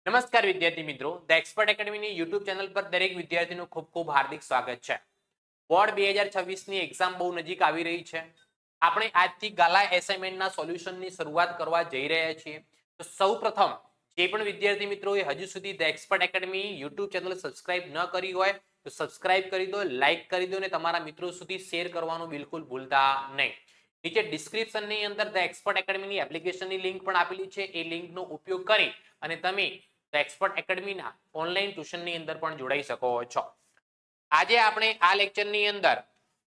નમસ્કાર વિદ્યાર્થી મિત્રો, ધ એક્સપર્ટ એકેડમીની યુટ્યુબ ચેનલ પર દરેક વિદ્યાર્થીનું ખૂબ ખૂબ હાર્દિક સ્વાગત છે. બોર્ડ 2026ની એક્ઝામ બહુ નજીક આવી રહી છે. આપણે આજથી ગાલા એસાઇનમેન્ટના સોલ્યુશનની શરૂઆત કરવા જઈ રહ્યા છીએ. તો સૌપ્રથમ જે પણ વિદ્યાર્થી મિત્રોએ હજુ સુધી the expert academy YouTube channel subscribe ન કરી હોય તો સબસ્ક્રાઇબ કરી દો, લાઇક કરી દો અને તમારા મિત્રો સુધી શેર કરવાનું બિલકુલ ભૂલતા નહીં. નીચે ડિસ્ક્રિપ્શનની અંદર ધ એક્સપર્ટ એકેડમીની એપ્લિકેશનની લિંક પણ આપેલી છે. એ લિંકનો ઉપયોગ કરી અને તમે ધ એક્સપર્ટ એકેડમીના ઓનલાઈન ટ્યુશનની અંદર પણ જોડાઈ શકો છો. આજે આપણે આ લેક્ચરની અંદર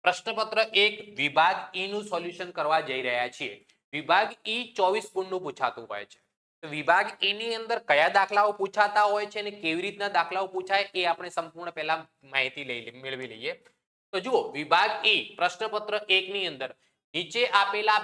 પ્રશ્નપત્ર 1 વિભાગ ઈ નું સોલ્યુશન કરવા જઈ રહ્યા છીએ. વિભાગ ઈ 24 ગુણનું પૂછાતું હોય છે. તો વિભાગ ઈ ની અંદર કયા દાખલાઓ પૂછાતા હોય છે અને કેવી રીતના દાખલાઓ પૂછાય એ આપણે સંપૂર્ણ પહેલા માહિતી મેળવી લઈએ. તો જુઓ, વિભાગ ઈ પ્રશ્નપત્ર 1 ની અંદર નીચે આપેલા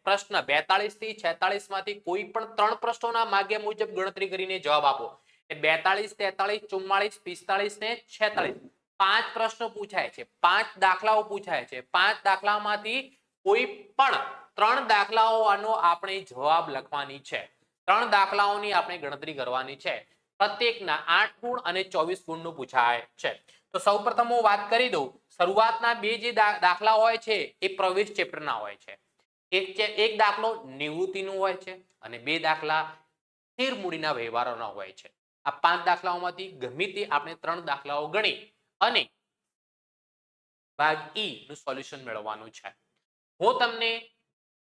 પ્રશ્ન 42 થી 46 માંથી કોઈ પણ 3 પ્રશ્નોના માગ્યા મુજબ ગણતરી કરીને જવાબ આપો. 42, 43, 44, 45 ને 46 5 પ્રશ્નો પૂછાય છે, 5 દાખલાઓ પૂછાય છે. 5 દાખલામાંથી કોઈ પણ 3 દાખલાઓનો આપણે જવાબ લખવાની છે. 3 દાખલાઓની આપણે ગણતરી કરવાની છે. પ્રત્યેકના 8 ગુણ અને 24 ગુણનું પૂછાય છે. તો સૌપ્રથમ હું વાત કરી દઉં, શરૂઆતના બે જે દાખલા હોય છે એ પ્રવેશ ચેપ્ટરના હોય છે. એક દાખલો નિવૃત્તિનું હોય છે અને 2 દાખલા સ્થિર મૂડીના વ્યવહારોના હોય છે. આ 5 દાખલાઓમાંથી ગમે તે આપણે 3 દાખલાઓ ગણી અને ભાગ ઈ નું સોલ્યુશન મેળવવાનું છે. હું તમને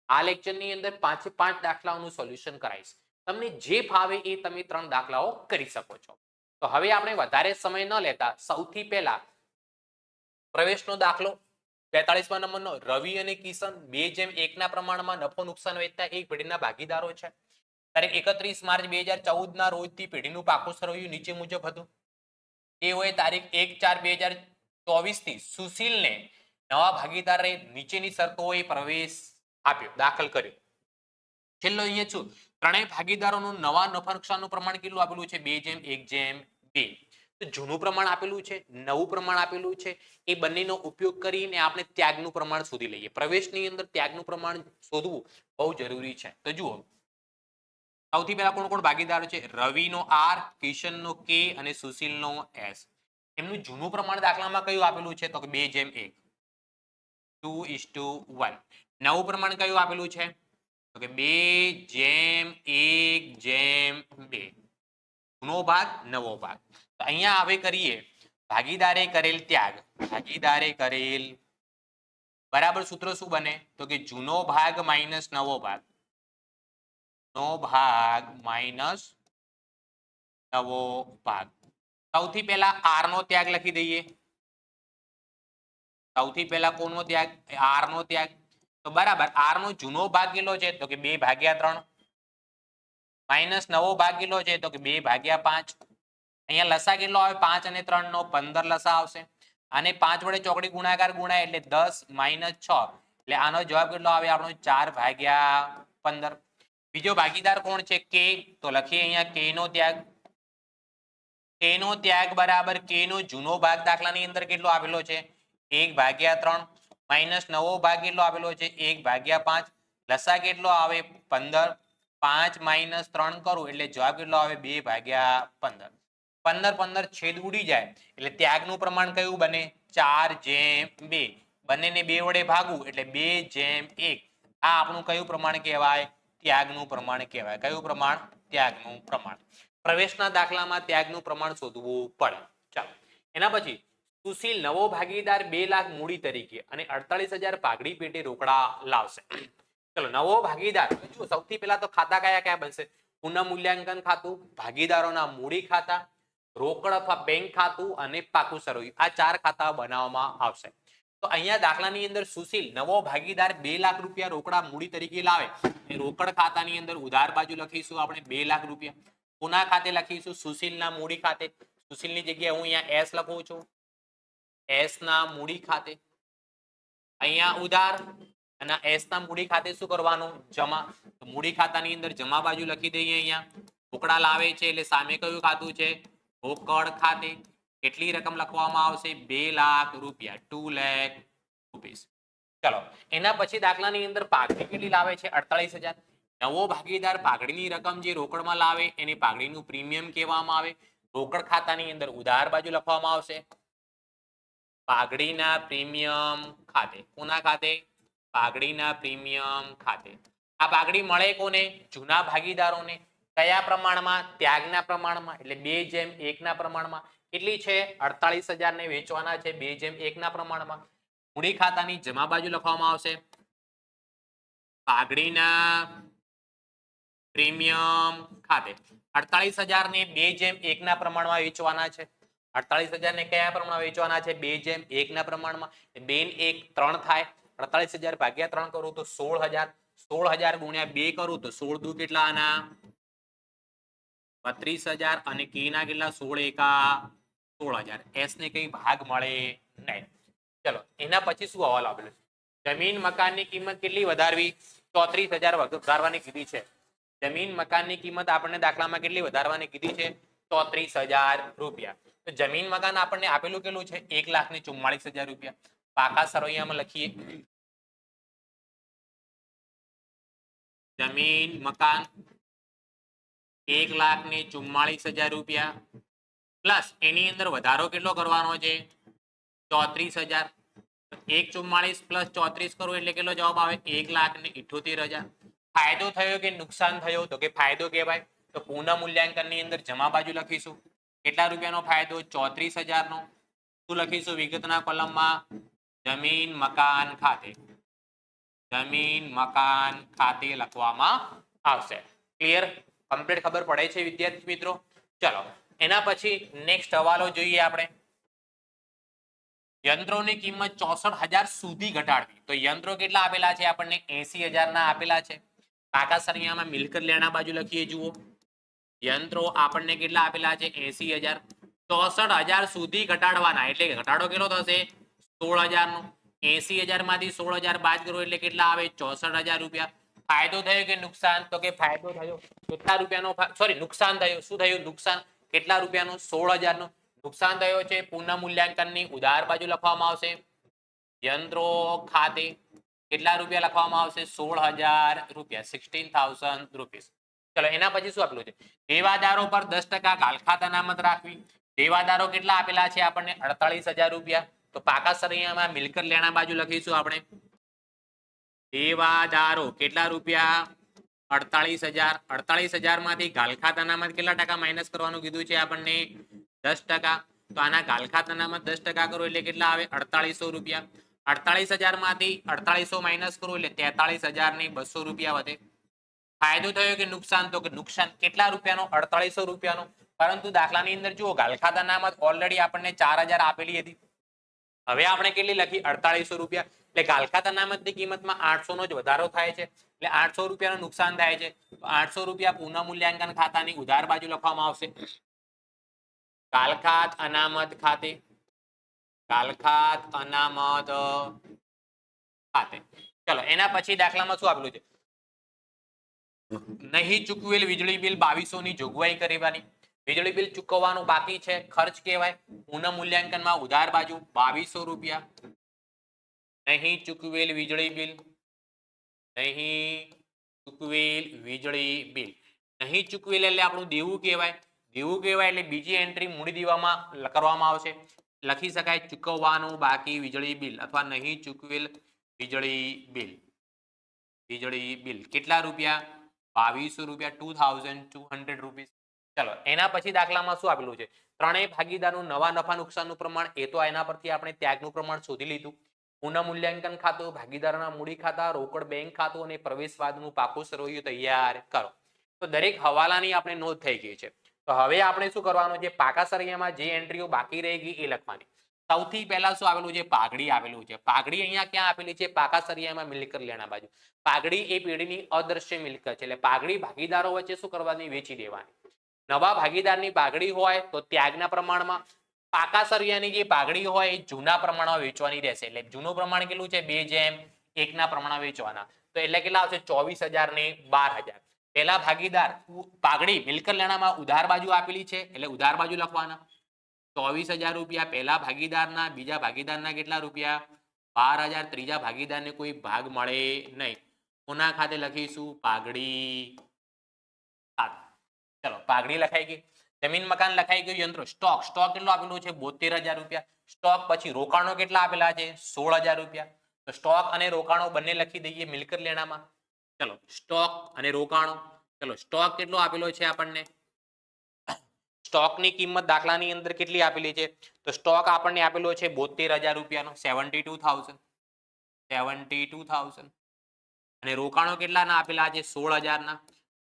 આ લેક્ચરની અંદર 5 દાખલાઓનું સોલ્યુશન કરાવીશ. તમને જે ફાવે એ તમે 3 દાખલાઓ કરી શકો છો. તો હવે આપણે વધારે સમય ન લેતા સૌથી પહેલા પ્રવેશનો દાખલો 42મા નંબરનો રવિ અને કિશન 2:1 ના પ્રમાણમાં નફો નુકસાન વેચતા એક પેઢીના ભાગીદારો છે. તારીખ 31 માર્ચ 2014 ના રોજથી પેઢીનું પાકું સરવૈયું નીચે મુજબ હતું. તેઓએ તારીખ 1/4/2024 થી સુશીલને નવા ભાગીદારે નીચેની શરતોએ પ્રવેશ આપ્યો, દાખલ કર્યો. છેલ્લો અહીંયા છું, ત્રણેય ભાગીદારોનું નવા નફા નુકસાનનું પ્રમાણ કેટલું આપેલું છે? 2:1:2. તો જૂનું પ્રમાણ આપેલું છે, નવું પ્રમાણ આપેલું છે. એ બંનેનો ઉપયોગ કરીને આપણે ત્યાગનું પ્રમાણ શોધી લઈએ. પ્રવેશની અંદર ત્યાગનું પ્રમાણ શોધવું બહુ જરૂરી છે. તો જુઓ, સૌથી પહેલા કોણ કોણ ભાગીદારો છે? રવિનો આર, કિશનનો કે અને સુશીલનો એસ. એમનું જૂનું પ્રમાણ દાખલામાં કયું આપેલું છે? તો કે 2:1, 2:1. નવું પ્રમાણ કયું આપેલું છે? તો કે 2:1:2. જૂનો ભાગ, નવો ભાગ. તો અહીંયા હવે કરીએ ભાગીદારે કરેલ ત્યાગ. ભાગીદારે કરેલ બરાબર સૂત્ર શું બને? તો કે જૂનો ભાગ માઇનસ નવો ભાગ. નો ભાગ માઇનસ નવો ભાગ. સૌથી પહેલા આર નો ત્યાગ લખી દઈએ. સૌથી પહેલા કોનો ત્યાગ? આર નો ત્યાગ. તો બરાબર, આર નો જૂનો ભાગ કેટલો છે? તો કે 2/3 માઇનસ નવો ભાગ કેટલો છે? તો કે 2/5. અહીંયા લસા કેટલો આવે? 5 અને 3 નો 15 લસા આવશે. અને 5 વડે ચોકડી ગુણાકાર ગુણાય એટલે 10 માઇનસ 6 એટલે આનો જવાબ કેટલો આવે? આપણો 4/15. બીજો ભાગીદાર કોણ છે? કે. તો લખીએ અહીંયા કે નો ત્યાગ. કે નો ત્યાગ બરાબર કે નો જૂનો ભાગ દાખલાની અંદર કેટલો આપેલો છે? 1/3 માઇનસ નવો ભાગ કેટલો આપેલો છે? 1/5. લસા કેટલો આવે? 15. 5 માઇનસ 3 કરું એટલે જવાબ કેટલો આવે? 2/15. 15 છેદ ઉડી જાય એટલે ત્યાગનું પ્રમાણ કયું બને? 4:2. બંનેને 2 વડે ભાગવું એટલે 2:1. આ આપણું કયું પ્રમાણ કહેવાય? ત્યાગનું પ્રમાણ કહેવાય. કયું પ્રમાણ? ત્યાગનું પ્રમાણ. પ્રવેશના દાખલામાં ત્યાગનું પ્રમાણ શોધવું પડે. ચાલો, એના પછી સુશીલ નવો ભાગીદાર 2 લાખ મૂડી તરીકે અને 48,000 પાઘડી પેટે રોકડા લાવશે. ચલો, નવો ભાગીદાર જો સૌથી પહેલા તો ખાતા કયા કયા બનશે? પુનઃ મૂલ્યાંકન ખાતું, ભાગીદારોના મૂડી ખાતા, રોકડ અથવા બેંક ખાતું અને પાકું સરવૈયું. આ 4 ખાતા બનાવવામાં આવશે. તો અહીંયા દાખલાની અંદર સુશીલ નવો ભાગીદાર 2 લાખ રૂપિયા રોકડા મૂડી તરીકે લાવે. રોકડ ખાતાની અંદર ઉધાર બાજુ લખીશું આપણે 2 લાખ રૂપિયા. કોના ખાતે લખીશું? સુશીલના મૂડી ખાતે. સુશીલની જગ્યાએ હું અહીંયા એસ લખું છું. એસ ના મૂડી ખાતે. અહીંયા ઉધાર અને એસ ના મૂડી ખાતે શું કરવાનું? જમા. તો મૂડી ખાતાની અંદર જમા બાજુ લખી દઈએ. અહીંયા રોકડા લાવે છે એટલે સામે કયું ખાતું છે? રોકડ ખાતે. કેટલી રકમ લખવામાં આવશે? 2 લાખ રૂપિયા. 2 લાખ રૂપીસ. ચલો, એના પછી દાખલાની અંદર પાઘડી કેટલી લાવે છે? 48,000. નવો ભાગીદાર પાઘડીની રકમ જે રોકડમાં લાવે એને પાઘડીનું પ્રીમિયમ કહેવામાં આવે. રોકડ ખાતાની અંદર ઉધાર બાજુ લખવામાં આવશે પાઘડીના પ્રીમિયમ ખાતે. કોના ખાતે? પાઘડીના પ્રીમિયમ ખાતે. આ પાઘડી મળે કોને? જૂના ભાગીદારોને. કયા પ્રમાણમાં? ત્યાગના પ્રમાણમાં, એટલે 2:1 ના પ્રમાણમાં. કેટલી છે? 48,000 ને વેચવાના છે 2:1 ના પ્રમાણમાં. મૂડી ખાતાની જમા બાજુ લખવામાં આવશે પાઘડીના પ્રીમિયમ ખાતે. 48,000 ને 2:1 ના પ્રમાણમાં વેચવાના છે. 48,000 ને કયા પ્રમાણમાં વેચવાના છે? 2:1 ના પ્રમાણમાં. 2 ને 1 3 થાય. 48,000 ભાગ્યા 3 કરું તો 16,000. 16,000 ગુણ્યા 2 કરું તો 16 દુ કેટલા આના? 32,000 અને કે ના કેટલા? 16 એકા 16,000. એસ ને કઈ ભાગ મળે નહીં. ચલો એના પછી શું હવાલો આપેલો છે? જમીન મકાનની કિંમત કેટલી વધારવી? 34,000 વધારવાની કીધી છે. જમીન મકાનની કિંમત આપણને દાખલામાં કેટલી વધારવાની કીધી છે? 34,000 રૂપિયા. તો જમીન મકાન આપણને આપેલું કેટલું છે? 1,44,000 રૂપિયા. પાકા સરવૈયામાં લખીએ જમીન મકાન 1,44,000 રૂપિયા પ્લસ એની અંદર વધારો કેટલો કરવાનો છે? 34,000. 1,44 પ્લસ 34 કરો એટલે કેટલો જવાબ આવે? 1,78,000. ફાયદો થયો કે નુકસાન થયો? તો કે ફાયદો કહેવાય. તો પુનઃ મૂલ્યાંકનની અંદર જમા બાજુ લખીશું કેટલા રૂપિયાનો ફાયદો? 34,000 નો. શું લખીશું વિગતના કોલમમાં? જમીન મકાન ખાતે. જમીન મકાન ખાતે લખવામાં આવશે. ક્લિયર? કમ્પ્લીટ ખબર પડે છે વિદ્યાર્થી મિત્રો? ચલો એના પછી નેક્સ્ટ હવાલો જોઈએ આપણે. યંત્રોની કિંમત 64,000 સુધી ઘટાડવી. તો યંત્રો કેટલા આપેલા છે આપણને? 80,000 ના આપેલા છે. પાકા સરવૈયામાં મિલકત લેણા બાજુ લખીએ. જુઓ યંત્રો આપણને કેટલા આપેલા છે? 80,000. 64,000 સુધી ઘટાડવાના એટલે ઘટાડો કેટલો થશે? 16,000 નો. 80,000 માંથી 16,000 બાદ કરો એટલે કેટલા આવે? 64,000 રૂપિયા. ફાયદો થયો કે નુકસાન? તો કે ફાયદો થયો. કેટલા રૂપિયાનો? સોરી નુકસાન થયું. શું થયું? નુકસાન. કેટલા રૂપિયાનું? 16,000 નું નુકસાન થયો છે. પુનઃ મૂલ્યાંકનની ઉધાર બાજુ લખવામાં આવશે યંત્રો ખાતે. કેટલા રૂપિયા લખવામાં આવશે? 16,000 રૂપિયા. 16,000 રૂપીસ. ચલો એના પછી શું આપેલું છે? દેવાદારો પર 10% ગાલખાત અનામત રાખવી. દેવાદારો કેટલા આપેલા છે આપણને? 48,000 રૂપિયા. તો પાકા સરવૈયામાં મિલકત લેણા બાજુ લખીશું આપણે દેવાદારો કેટલા રૂપિયા? 48,000. 48,000 માંથી ગાલખાત અનામત કેટલા ટકા માઇનસ કરવાનું કીધું છે આપણને? 10%. તો આના ગાલખાત અનામત 10% કરો એટલે કેટલા આવે? 4800 રૂપિયા. 48,000 માંથી 4800 માઇનસ કરો એટલે 43,200 રૂપિયા વધે. ફાયદો થયો કે નુકસાન? તો કે નુકસાન. કેટલા રૂપિયાનો? 4800 રૂપિયાનો. પરંતુ દાખલાની અંદર જુઓ ગાલખાત અનામત ઓલરેડી આપણને 4,000 આપેલી હતી. હવે આપણે કેટલી લખી? 4800 રૂપિયા. એટલે ગાલખાત અનામતની કિંમતમાં 800 નો જ વધારો થાય છે. એટલે 800 રૂપિયાનું નુકસાન થાય છે. તો 800 રૂપિયા પુનઃ મૂલ્યાંકન ખાતાની ઉધાર બાજુ લખવામાં આવશે ગાલખાત અનામત ખાતે. ગાલખાત અનામત ખાતે. ચલો એના પછી દાખલામાં શું આપેલું છે? નહીં ચૂકવેલ વીજળી બિલ 2200 ની જોગવાઈ કરવાની. વીજળી બિલ ચૂકવવાનું બાકી છે. ખર્ચ કહેવાય. પુનઃ મૂલ્યાંકનમાં ઉધાર બાજુ 2200 રૂપિયા. નહીં ચૂકવેલ વીજળી બિલ. નહીં ચૂકવેલ વીજળી બિલ. નહીં ચૂકવેલ એટલે આપણું દેવું કહેવાય. દેવું કહેવાય એટલે બીજી એન્ટ્રી મૂડી દેવામાં કરવામાં આવશે. લખી શકાય ચૂકવવાનું બાકી વીજળી બિલ અથવા નહીં ચૂકવેલ વીજળી બિલ. વીજળી બિલ કેટલા રૂપિયા? 2200 રૂપિયા. 2200 રૂપીસ. ચલો એના પછી દાખલામાં શું આપેલું છે? ત્રણેય ભાગીદારનું નવા નફા નુકસાનનું પ્રમાણ. એ તો એના પરથી આપણે ત્યાગનું પ્રમાણ શોધી લીધું. પુનઃ મૂલ્યાંકન ખાતું, ભાગીદારોના મૂડી ખાતા, રોકડ બેંક ખાતું અને પ્રવેશવાદનું પાકું સરવૈયું તૈયાર કરો. તો દરેક હવાલાની આપણે નોંધ થઈ ગઈ છે. તો હવે આપણે શું કરવાનું છે? પાકા સરવૈયામાં જે એન્ટ્રીઓ બાકી રહી ગઈ એ લખવાની. સૌથી પહેલા શું આવેલું છે? પાઘડી આવેલું છે. પાઘડી અહીંયા ક્યાં આપેલી છે? પાકા સરવૈયામાં મિલકત લેણા બાજુ. પાઘડી એ પેઢીની અદ્રશ્ય મિલકત છે. એટલે પાઘડી ભાગીદારો વચ્ચે શું કરવાની? વેચી દેવાની. નવા ભાગીદારની પાઘડી હોય તો ત્યાગના પ્રમાણમાં. પાકા સરવૈયાની જે પાઘડી હોય એ જૂના પ્રમાણમાં વેચવાની રહેશે. એટલે જૂનું પ્રમાણ કેટલું છે? 2:1 ના પ્રમાણમાં વેચવાના. તો એટલે કેટલા આવશે? 24,000 ને 12,000. પહેલા ભાગીદાર પાઘડી મિલકત લેણામાં ઉધાર બાજુ આપેલી છે એટલે ઉધાર બાજુ લખવાના 24,000 રૂપિયા પહેલા ભાગીદારના. બીજા ભાગીદારના કેટલા રૂપિયા? 12,000. ત્રીજા ભાગીદારને કોઈ ભાગ મળે નહીં. કોના ખાતે લખીશું? પાઘડી ખાતે. ચલો પાઘડી લખાઈ ગઈ. જમીન મકાન લખાઈ ગયું. યંત્રો સ્ટોક કેટલો આપેલું છે? 72,000 રૂપિયા. સ્ટોક પછી રોકાણો કેટલા આપેલા છે? 16,000 રૂપિયા. તો સ્ટોક અને રોકાણો બંને લખી દઈએ મિલકત લેણામાં. ચલો સ્ટોક અને રોકાણો. ચલો સ્ટોક કેટલો આપેલો છે આપણને? સ્ટોકની કિંમત દાખલાની અંદર કેટલી આપેલી છે? તો સ્ટોક આપણને આપેલો છે 72,000 રૂપિયાનો, 72,000. અને રોકાણો કેટલાના આપેલા છે? 16,000 ના.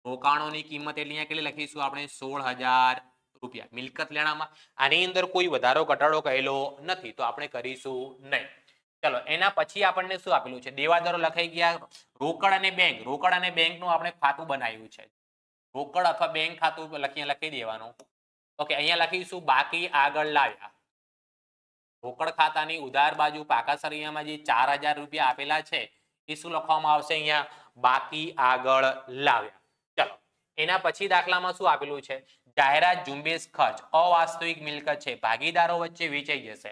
રોકાણોની કિંમત એટલે અહીંયા કેટલી લખીશું આપણે? 16,000 રૂપિયા મિલકત લેણામાં. આની અંદર કોઈ વધારો ઘટાડો કહેલો નથી, તો આપણે કરીશું નહીં. ચલો એના પછી આપણને શું આપેલું છે? દેવાદારો લખાઈ ગયા. રોકડ અને બેંક. રોકડ અને બેંકનું આપણે ખાતું બનાવ્યું છે. રોકડ અથવા બેંક ખાતું લખી દેવાનું. ઓકે, અહીંયા લખીશું બાકી આગળ લાવ્યા. રોકડ ખાતાની ઉધાર બાજુ પાકા સરિયામાં જે 4,000 રૂપિયા આપેલા છે એ શું લખવામાં આવશે? અહીંયા બાકી આગળ લાવ્યા. ચલો એના પછી દાખલામાં શું આપેલું છે? જાહેરાત ઝુંબેશ ખર્ચ અવાસ્તવિક મિલકત છે, ભાગીદારો વચ્ચે વેચાઈ જશે.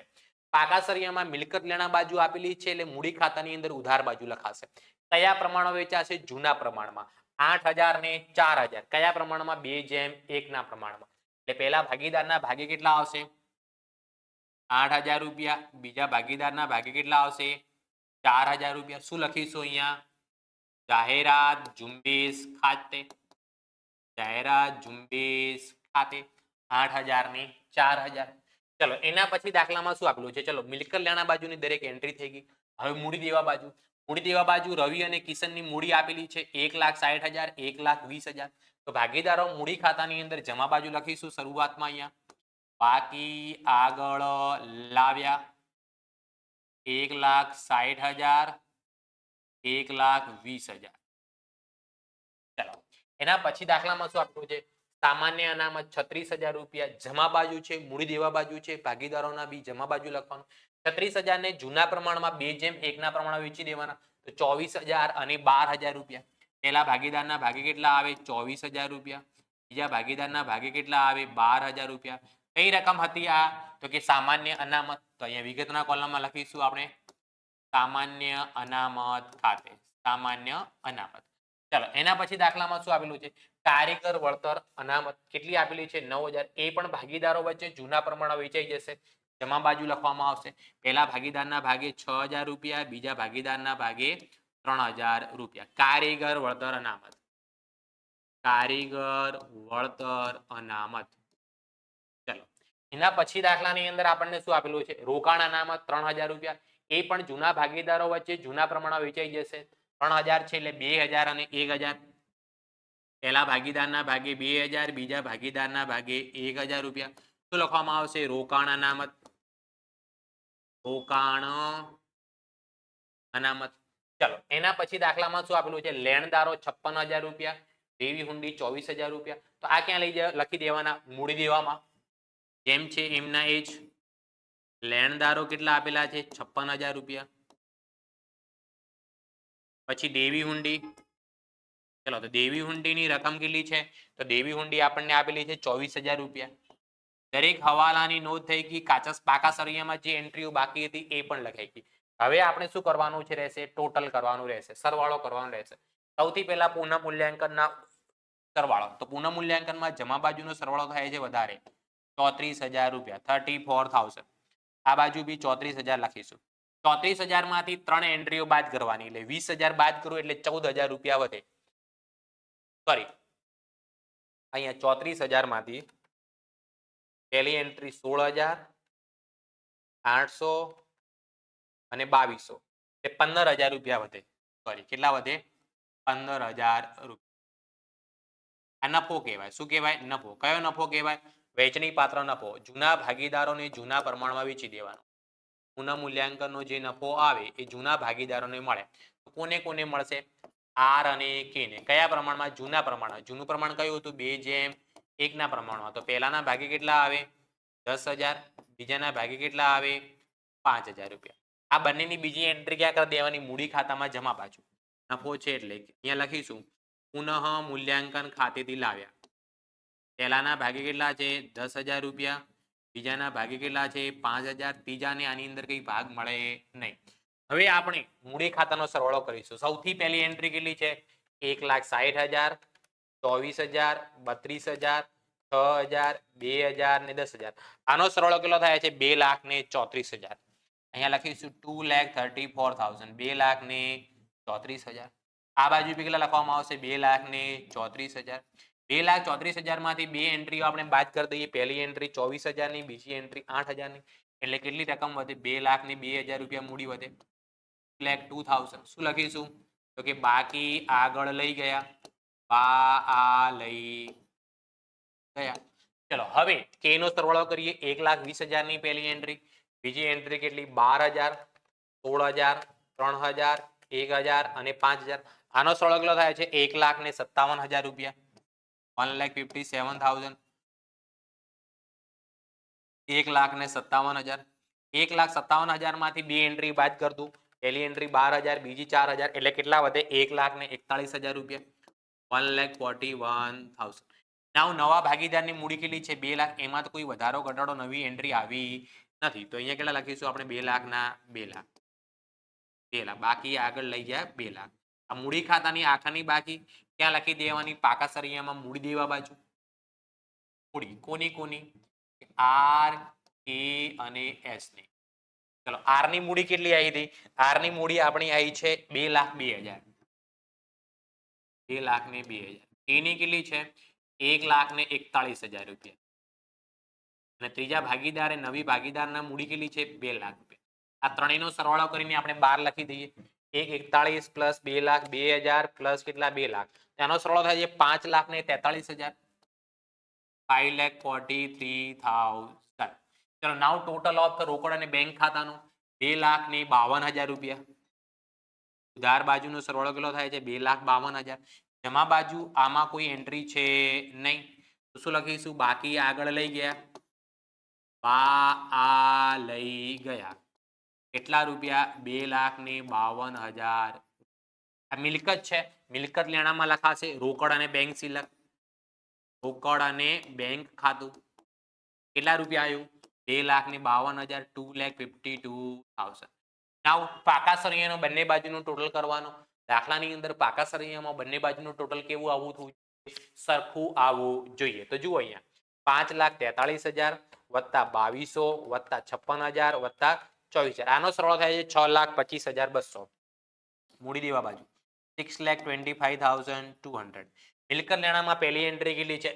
પાકા સરિયામાં મિલકત લેણા બાજુ આપેલી છે એટલે મૂડી ખાતાની અંદર ઉધાર બાજુ લખાશે. કયા પ્રમાણમાં વેચાશે? જૂના પ્રમાણમાં. 8,000 ને 4,000 કયા પ્રમાણમાં? 2:1 ના પ્રમાણમાં. એટલે પહેલા ભાગીદારના ભાગે કેટલા આવશે? 8,000 રૂપિયા. બીજા ભાગીદારના ભાગે કેટલા આવશે? 4,000 રૂપિયા. શું લખીશું અહીંયા? જાહેરાત ઝુંબેશ ખાતે. જાહેરાત ઝુંબેશ ખાતે 8,000 ને 4,000. ચલો એના પછી દાખલામાં શું આપેલું છે? ચલો મિલકત લેણા બાજુની દરેક એન્ટ્રી થઈ ગઈ. હવે મૂડી દેવા બાજુ. મૂડી દેવા બાજુ રવિ અને કિશનની મૂડી આપેલી છે 1,60,000, 1,20,000. તો ભાગીદારો મૂડી ખાતાની અંદર જમા બાજુ લખીશું શરૂઆતમાં અહીંયા બાકી આગળ લાવ્યા 1,60,000, 1,20,000. ચલો એના પછી દાખલામાં શું આપેલું છે? સામાન્ય અનામત 36,000 રૂપિયા. જમા બાજુ છે, મૂડી દેવા બાજુ છે, ભાગીદારોના બી જમા બાજુ લખવાનું. 36,000 ને જૂના પ્રમાણમાં 2:1 ના પ્રમાણમાં વેચી દેવાના. તો 24,000 અને 12,000 રૂપિયા. પહેલા ભાગીદારના ભાગે કેટલા આવે? 24,000 રૂપિયા. બીજા ભાગીદારના ભાગે કેટલા આવે? 12,000 રૂપિયા. કઈ રકમ હતી આ? તો કે સામાન્ય અનામત. તો અહીંયા વિગતના કોલમમાં લખીશું આપણે સામાન્ય અનામત ખાતે. સામાન્ય અનામત. ચલો એના પછી દાખલામાં શું આપેલું છે? કારીગર વળતર અનામત કેટલી આપેલી છે? 9,000. એ પણ ભાગીદારો વચ્ચે જૂના પ્રમાણમાં વેચાઈ જશે. જમા બાજુ લખવામાં આવશે. પહેલા ભાગીદારના ભાગે 6,000 રૂપિયા, બીજા ભાગીદારના ભાગે 3,000 રૂપિયા. કારીગર વળતર અનામત. કારીગર વળતર અનામત. ચલો એના પછી દાખલાની અંદર આપણને શું આપેલું છે? રોકાણ અનામત 3,000 રૂપિયા. એ પણ જૂના ભાગીદારો વચ્ચે જૂના પ્રમાણમાં વેચાઈ જશે. 3,000 છે એટલે 2,000 અને 1,000. પહેલા ભાગીદારના ભાગે 2,000, બીજા ભાગીદારના ભાગે 1,000 રૂપિયા. શું લખવામાં આવશે? રોકાણ અનામત. રોકાણ અનામત. ચલો એના પછી દાખલામાં શું આપેલું છે? લેણદારો 56,000 રૂપિયા, દેવી હુંડી 24,000 રૂપિયા. તો આ ક્યાં લખી દેવાના? મૂડી દેવામાં. જેમ છે એમના એ જ. લેણદારો કેટલા આપેલા છે? 56,000 રૂપિયા. પછી દેવી હુંડી. ચલો તો દેવી હુંડીની રકમ કેટલી છે? તો દેવી હુંડી આપણને આપેલી છે 24,000 રૂપિયા. દરેક હવાલાની નોંધ થઈ ગઈ. પાકા સરિયામાં જે એન્ટ્રીઓ બાકી હતી એ પણ લખાઈ ગઈ. હવે આપણે શું કરવાનું છે? રહેશે ટોટલ કરવાનું રહેશે, સરવાળો કરવાનો રહેશે. સૌથી પહેલા પુનઃ મૂલ્યાંકનના સરવાળો. તો પુનઃ મૂલ્યાંકનમાં જમા બાજુનો સરવાળો થાય છે વધારે 34,000 રૂપિયા, 34,000. આ બાજુ બી 34,000 લખીશું. 34,000 માંથી 3 એન્ટ્રીઓ બાદ કરવાની એટલે 20,000 બાદ કરું એટલે 14,000 રૂપિયા વધે. સોરી અહીંયા 34,000 માંથી પહેલી એન્ટ્રી 16,800 અને 2,200 એટલે 15,000 રૂપિયા વધે. સોરી કેટલા વધે? 15,000 રૂપિયા. આ નફો કહેવાય. શું કહેવાય? નફો. કયો નફો કહેવાય? વેચણી પાત્ર નફો. જૂના ભાગીદારોને જૂના પ્રમાણમાં વેચી દેવાનો. પુનઃ મૂલ્યાંકનનો જે નફો આવે એ જૂના ભાગીદારોને મળે. કોને કોને મળશે? આર અને કે ને. કયા પ્રમાણમાં? જૂના પ્રમાણમાં. જૂનું પ્રમાણ કયું હતું? 2:1 ના પ્રમાણમાં. તો પહેલાના ભાગે કેટલા આવે? 10,000. બીજાના ભાગે કેટલા આવે? 5,000 રૂપિયા. આ બંનેની બીજી એન્ટ્રી ક્યાં કરી દેવાની? મૂડી ખાતામાં જમા બાજુ. નફો છે એટલે અહીંયા લખીશું પુનઃ મૂલ્યાંકન ખાતેથી લાવ્યા. પહેલાના ભાગે કેટલા છે? 10,000 રૂપિયા. બીજાના ભાગે કેટલા છે? 5,000. ત્રીજાને આની અંદર કઈ ભાગ મળે નહીં. હવે આપણે મૂડી ખાતાનો સરવાળો કરીશું. સૌથી પહેલી એન્ટ્રી કેટલી છે? 1,60,000, 24,000, 32,000, 6,000, 2,000 ને 10,000. આનો સરવાળો કેટલો થાય છે? 2,34,000. અહીંયા લખીશું 2,34,000, 2,34,000. આ બાજુ કેટલા લખવામાં આવશે? 2,34,000. 2,34,000 માંથી બે એન્ટ્રીઓ આપણે બાદ કરી દઈએ. પહેલી એન્ટ્રી 24,000 ની, બીજી એન્ટ્રી 8,000 ની. એટલે કેટલી રકમ વધે? 2,02,000 રૂપિયા મૂડી વધે. 2,02,000. શું લખીશું? તો કે બાકી આગળ લઈ ગયા. લઈ ગયા. ચલો હવે કે નો સરવાળો કરીએ. 1,20,000 ની પહેલી એન્ટ્રી, બીજી એન્ટ્રી કેટલી? 12,000, 16,000, 3,000, 1,000 અને 5,000. આનો સરવાળો કેટલો થાય છે? 1,57,000 રૂપિયા. 1,57,000. 1,57,000. 1,57,000 માંથી બે એન્ટ્રી બાદ કર દઉં. પહેલી એન્ટ્રી 12,000, બીજી 4,000. એટલે કેટલા વધે? 1,41,000 રૂપિયા. 1,41,000. નાવ નવા ભાગીદારની મૂડી કેટલી છે? 2 લાખ. એમાં તો કોઈ વધારો ઘટાડો નવી એન્ટ્રી આવી નથી. તો અહીંયા કેટલા લખીશું આપણે? 2 લાખના 2 લાખ. 2 લાખ. બાકી આગળ લઈ ગયા 2 લાખ. આ મૂડી ખાતાની આખાની બાકી ક્યાં લખી દેવાની? પાકા સરિયામાં મૂડી દેવા બાજુ. મૂડી કોની કોની? આર, એ અને એસ ની. ચલો આર ની મૂડી કેટલી આવી હતી? આર ની મૂડી આપણી આવી છે 2,02,000. 2,02,000. એની કેટલી છે? 1,41,000 રૂપિયા. અને ત્રીજા ભાગીદારે નવી ભાગીદારના મૂડી કેટલી છે? 2 લાખ રૂપિયા. આ ત્રણેયનો સરવાળો કરીને આપણે 12 લખી દઈએ. 1,41 પ્લસ 2,02,000 પ્લસ કેટલા? 2 લાખ. તેનો સરવાળો થાય છે 5,43,000. 5,43,000. ચલો નાવ ટોટલ ઓફ રોકડ અને બેંક ખાતાનો 2,52,000 રૂપિયા. ઉધાર બાજુનો સરવાળો કેટલો થાય છે? 2,52,000. જમા બાજુ આમાં કોઈ એન્ટ્રી છે નહીં. તો શું લખીશું? બાકી આગળ લઈ ગયા. લઈ ગયા. કેટલા રૂપિયા? 2,52,000. આ મિલકત છે. મિલકત લેણામાં લખાશે રોકડ અને બેંક સિલક. રોકડ અને બેંક ખાતું. કેટલા રૂપિયા આવ્યું? 2,52,000. 2,52,000. નાવ પાકા સરિયાનો બંને બાજુનું ટોટલ કરવાનો. દાખલાની અંદર પાકા સરિયામાં બંને બાજુનું ટોટલ કેવું આવવું જોઈએ? સરખું આવવું જોઈએ. તો જુઓ અહીંયા 5,43,000 વત્તા 2,200 વત્તા 56,000 વત્તા 24,000. આનો સરવાળો થાય છે 6,25,200. મૂડી દેવા બાજુ 6,25,200. મિલકત લેણામાં પહેલી એન્ટ્રી કેટલી છે?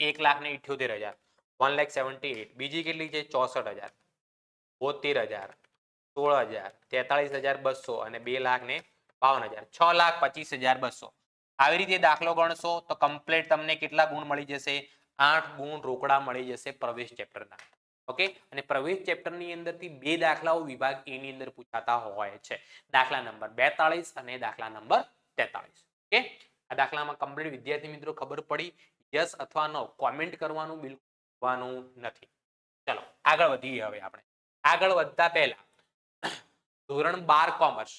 1,78,000. 1,78,000. બીજી કેટલી છે? 64,000, 72,000, 16,000, 43,200 અને 2,52,000. 6,25,200. આવી રીતે દાખલો ગણશો તો કમ્પ્લીટ તમને કેટલા ગુણ મળી જશે? 8 ગુણ રોકડા મળી જશે પ્રવેશ ચેપ્ટરના. ઓકે. અને પ્રવેશ ચેપ્ટરની અંદરથી બે દાખલાઓ વિભાગ એ ની અંદર પૂછાતા હોય છે. દાખલા નંબર 42 અને દાખલા નંબર 43. ઓકે. આ દાખલામાં કમ્પ્લીટ વિદ્યાર્થી મિત્રો ખબર પડી? યસ અથવા નો કોમેન્ટ કરવાનું બિલકુલ નથી. ચલો આગળ વધીએ. હવે આપણે આગળ વધતા પહેલા ધોરણ 12 કોમર્સ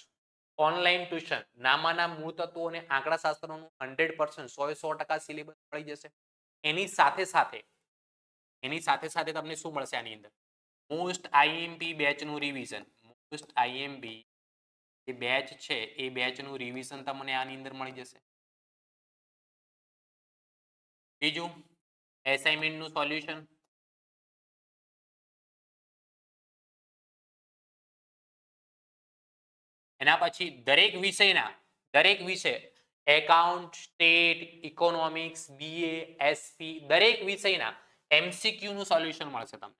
ઓનલાઈન ટ્યુશન નામાના મૂળ તત્વો અને આંકડા શાસ્ત્રનું 100% 100% સિલેબસ મળી જશે. એની સાથે સાથે તમને શું મળશે આની અંદર? મોસ્ટ આઈએમપી બેચનું રિવિઝન. મોસ્ટ આઈએમપી જે બેચ છે એ બેચનું રિવિઝન તમને આની અંદર મળી જશે. બીજું એસાઇનમેન્ટનું સોલ્યુશન. એના પછી દરેક વિષય account, state, economics, BA, SP દરેક વિષયના એમસીક્યુ નું સોલ્યુશન મળશે તમને.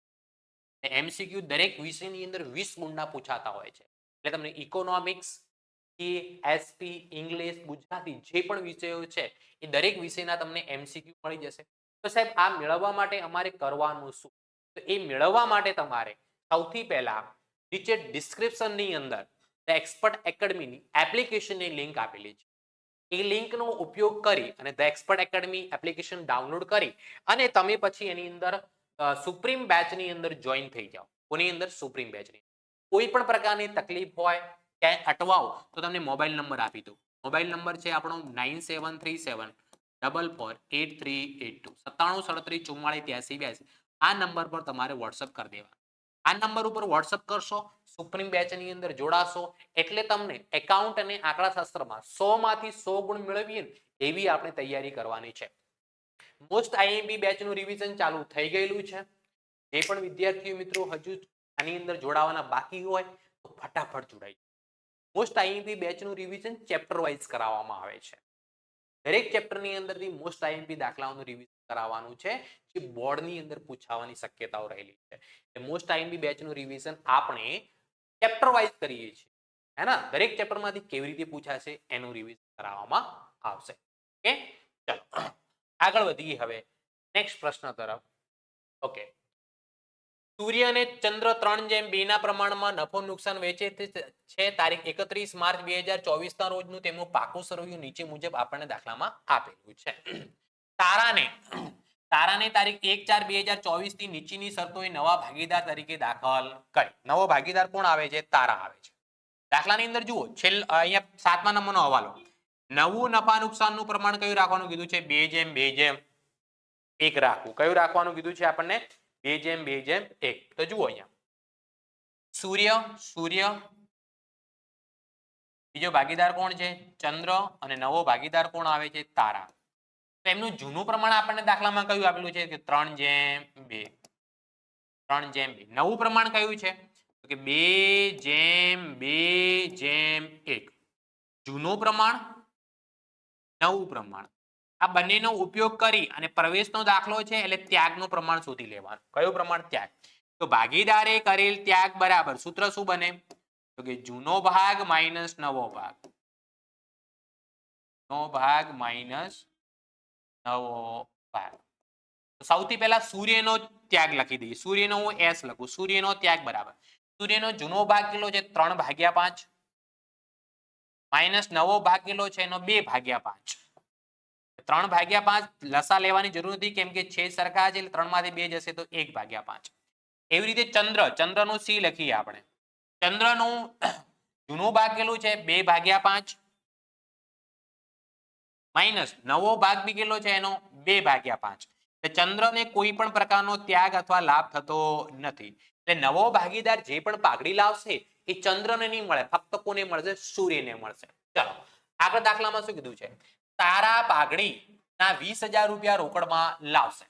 એમસીક્યુ દરેક વિષયની અંદર 20 ગુણના પૂછાતા હોય છે. એટલે તમને ઇકોનોમિક્સ, એસપી, ઇંગ્લિશ, ગુજરાતી જે પણ વિષયો છે એ દરેક વિષયના તમને એમસીક્યુ મળી જશે. તો સાહેબ આ મેળવવા માટે અમારે કરવાનું શું? તો એ મેળવવા માટે તમારે સૌથી પહેલા નીચે ડિસ્ક્રિપ્શનની અંદર ધ એક્સપર્ટ એકેડમીની એપ્લિકેશનની લિંક આપેલી છે. એ લિંકનો ઉપયોગ કરી અને the expert academy application download કરી અને તમે પછી એની અંદર સુપ્રીમ બેચની અંદર જોઈન થઈ જાઓ. કોની અંદર? સુપ્રીમ બેચની. કોઈ પણ પ્રકારની તકલીફ હોય ક્યાંય અટવાઓ તો તમને મોબાઈલ નંબર આપી દો. મોબાઈલ નંબર છે આપણો 9737448382 9737448382. આ નંબર પર તમારે વોટ્સઅપ કરી દેવા. આ નંબર ઉપર વોટ્સઅપ કરશો, સુપ્રીમ બેચની અંદર જોડાશો એટલે તમને એકાઉન્ટ અને આંકડાશાસ્ત્રમાં 100 માંથી 100 ગુણ મેળવીએ ને એવી આપણે તૈયારી કરવાની છે. મોસ્ટ આઈએમપી બેચનું રિવિઝન ચાલુ થઈ ગયેલું છે. જે પણ વિદ્યાર્થીઓ મિત્રો હજુ આની અંદર જોડાવાના બાકી હોય તો ફટાફટ જોડાઈ. મોસ્ટ આઈએમપી બેચનું રિવિઝન ચેપ્ટર વાઇઝ કરાવવામાં આવે છે. દરેક ચેપ્ટરની અંદરથી મોસ્ટ આઈએમપી દાખલાઓનું રિવિઝન કરાવવાનું છે જે બોર્ડની અંદર પૂછાવાની શક્યતાઓ રહેલી છે. મોસ્ટ આઈએમપી બેચનું રિવિઝન આપણે ચેપ્ટર વાઇઝ કરીએ છીએ, હે ને? દરેક ચેપ્ટરમાંથી કેવી રીતે પૂછાશે એનું રિવિઝન કરાવવામાં આવશે. ઓકે, ચલો આગળ વધીએ હવે નેક્સ્ટ પ્રશ્ન તરફ. ઓકે, સૂર્ય અને ચંદ્ર 3:2 ના પ્રમાણમાં નફો નુકસાન વેચે છે. તારીખ 31 માર્ચ 2024 ના રોજનું તેમનું પાકું સરવૈયું નીચે મુજબ આપણને દાખલામાં આપેલું છે. તારાને તારીખ 1/4/2024 થી નીચેની શરતોએ નવા ભાગીદાર તરીકે દાખલ કરી. નવો ભાગીદાર કોણ આવે છે? તારા આવે છે. દાખલાની અંદર જુઓ, અહીંયા 7મા નંબરનો હવાલો. નવું નફા નુકસાનનું પ્રમાણ કયું રાખવાનું કીધું છે? 2:1 રાખવું. કયું રાખવાનું કીધું છે આપણને? 2:1. તો જુઓ અહીંયા સૂર્ય, બીજો ભાગીદાર કોણ છે? ચંદ્ર, અને નવો ભાગીદાર કોણ આવે છે? તારા. તો એમનું જૂનું પ્રમાણ આપણને દાખલામાં કયું આપેલું છે? કે 3:2. 3:2. નવું પ્રમાણ કયું છે? તો કે 2:2:1. જૂનું પ્રમાણ, નવું પ્રમાણ, આ બંનેનો ઉપયોગ કરી અને પ્રવેશનો દાખલો છે એટલે ત્યાગનું પ્રમાણ શોધી લેવાનું. કયું પ્રમાણ? ત્યાગ. તો ભાગીદારે કરેલ ત્યાગ બરાબર સૂત્ર શું બને? તો કે જૂનો ભાગ માઇનસ નવો ભાગ. નો ભાગ માઇનસ નવો ભાગ. સૌથી પહેલા સૂર્યનો ત્યાગ લખી દઈએ. સૂર્યનો હું S લખું. સૂર્યનો ત્યાગ બરાબર સૂર્યનો જૂનો ભાગ કેટલો છે? 3/5 માઇનસ નવો ભાગ કેટલો છે? એનો 2/5. 3/5 લસા લેવાની જરૂર નથી કેમ કે છેદ સરખા છે એટલે 3 માંથી 2 જશે તો 1/5. એવી રીતે ચંદ્રનો C લખીએ આપણે. ચંદ્રનું જૂનો ભાગ કેટલું છે? 2/5 માઇનસ નવો ભાગ બી કેટલો છે? એનો 2/5. ચંદ્રને કોઈ પણ પ્રકારનો ત્યાગ અથવા લાભ થતો નથી. એટલે નવો ભાગીદાર જે પણ પાઘડી લાવશે એ ચંદ્રને નહીં મળે, ફક્ત કોને મળશે? સૂર્યને મળશે. ચાલો આગળ દાખલામાં શું કીધું છે? તારા પાઘડી ના 20,000 રૂપિયા રોકડમાં લાવશે.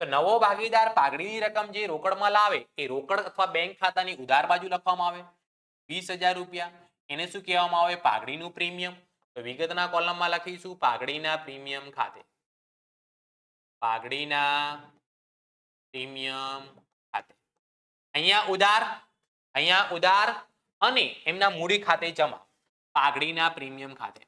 તો નવો ભાગીદાર પાઘડીની રકમ જે રોકડમાં લાવે એ રોકડ અથવા બેંક ખાતાની ઉધાર બાજુ લખવામાં આવે 20,000 રૂપિયા. એને શું કહેવામાં આવે? પાઘડીનું પ્રીમિયમ. તો વિગતના કોલમમાં લખીશું પાઘડીના પ્રીમિયમ ખાતે. પાઘડીના પ્રીમિયમ ખાતે. અહીંયા ઉધાર અને એમના મૂડી ખાતે જમા. પાઘડીના પ્રીમિયમ ખાતે.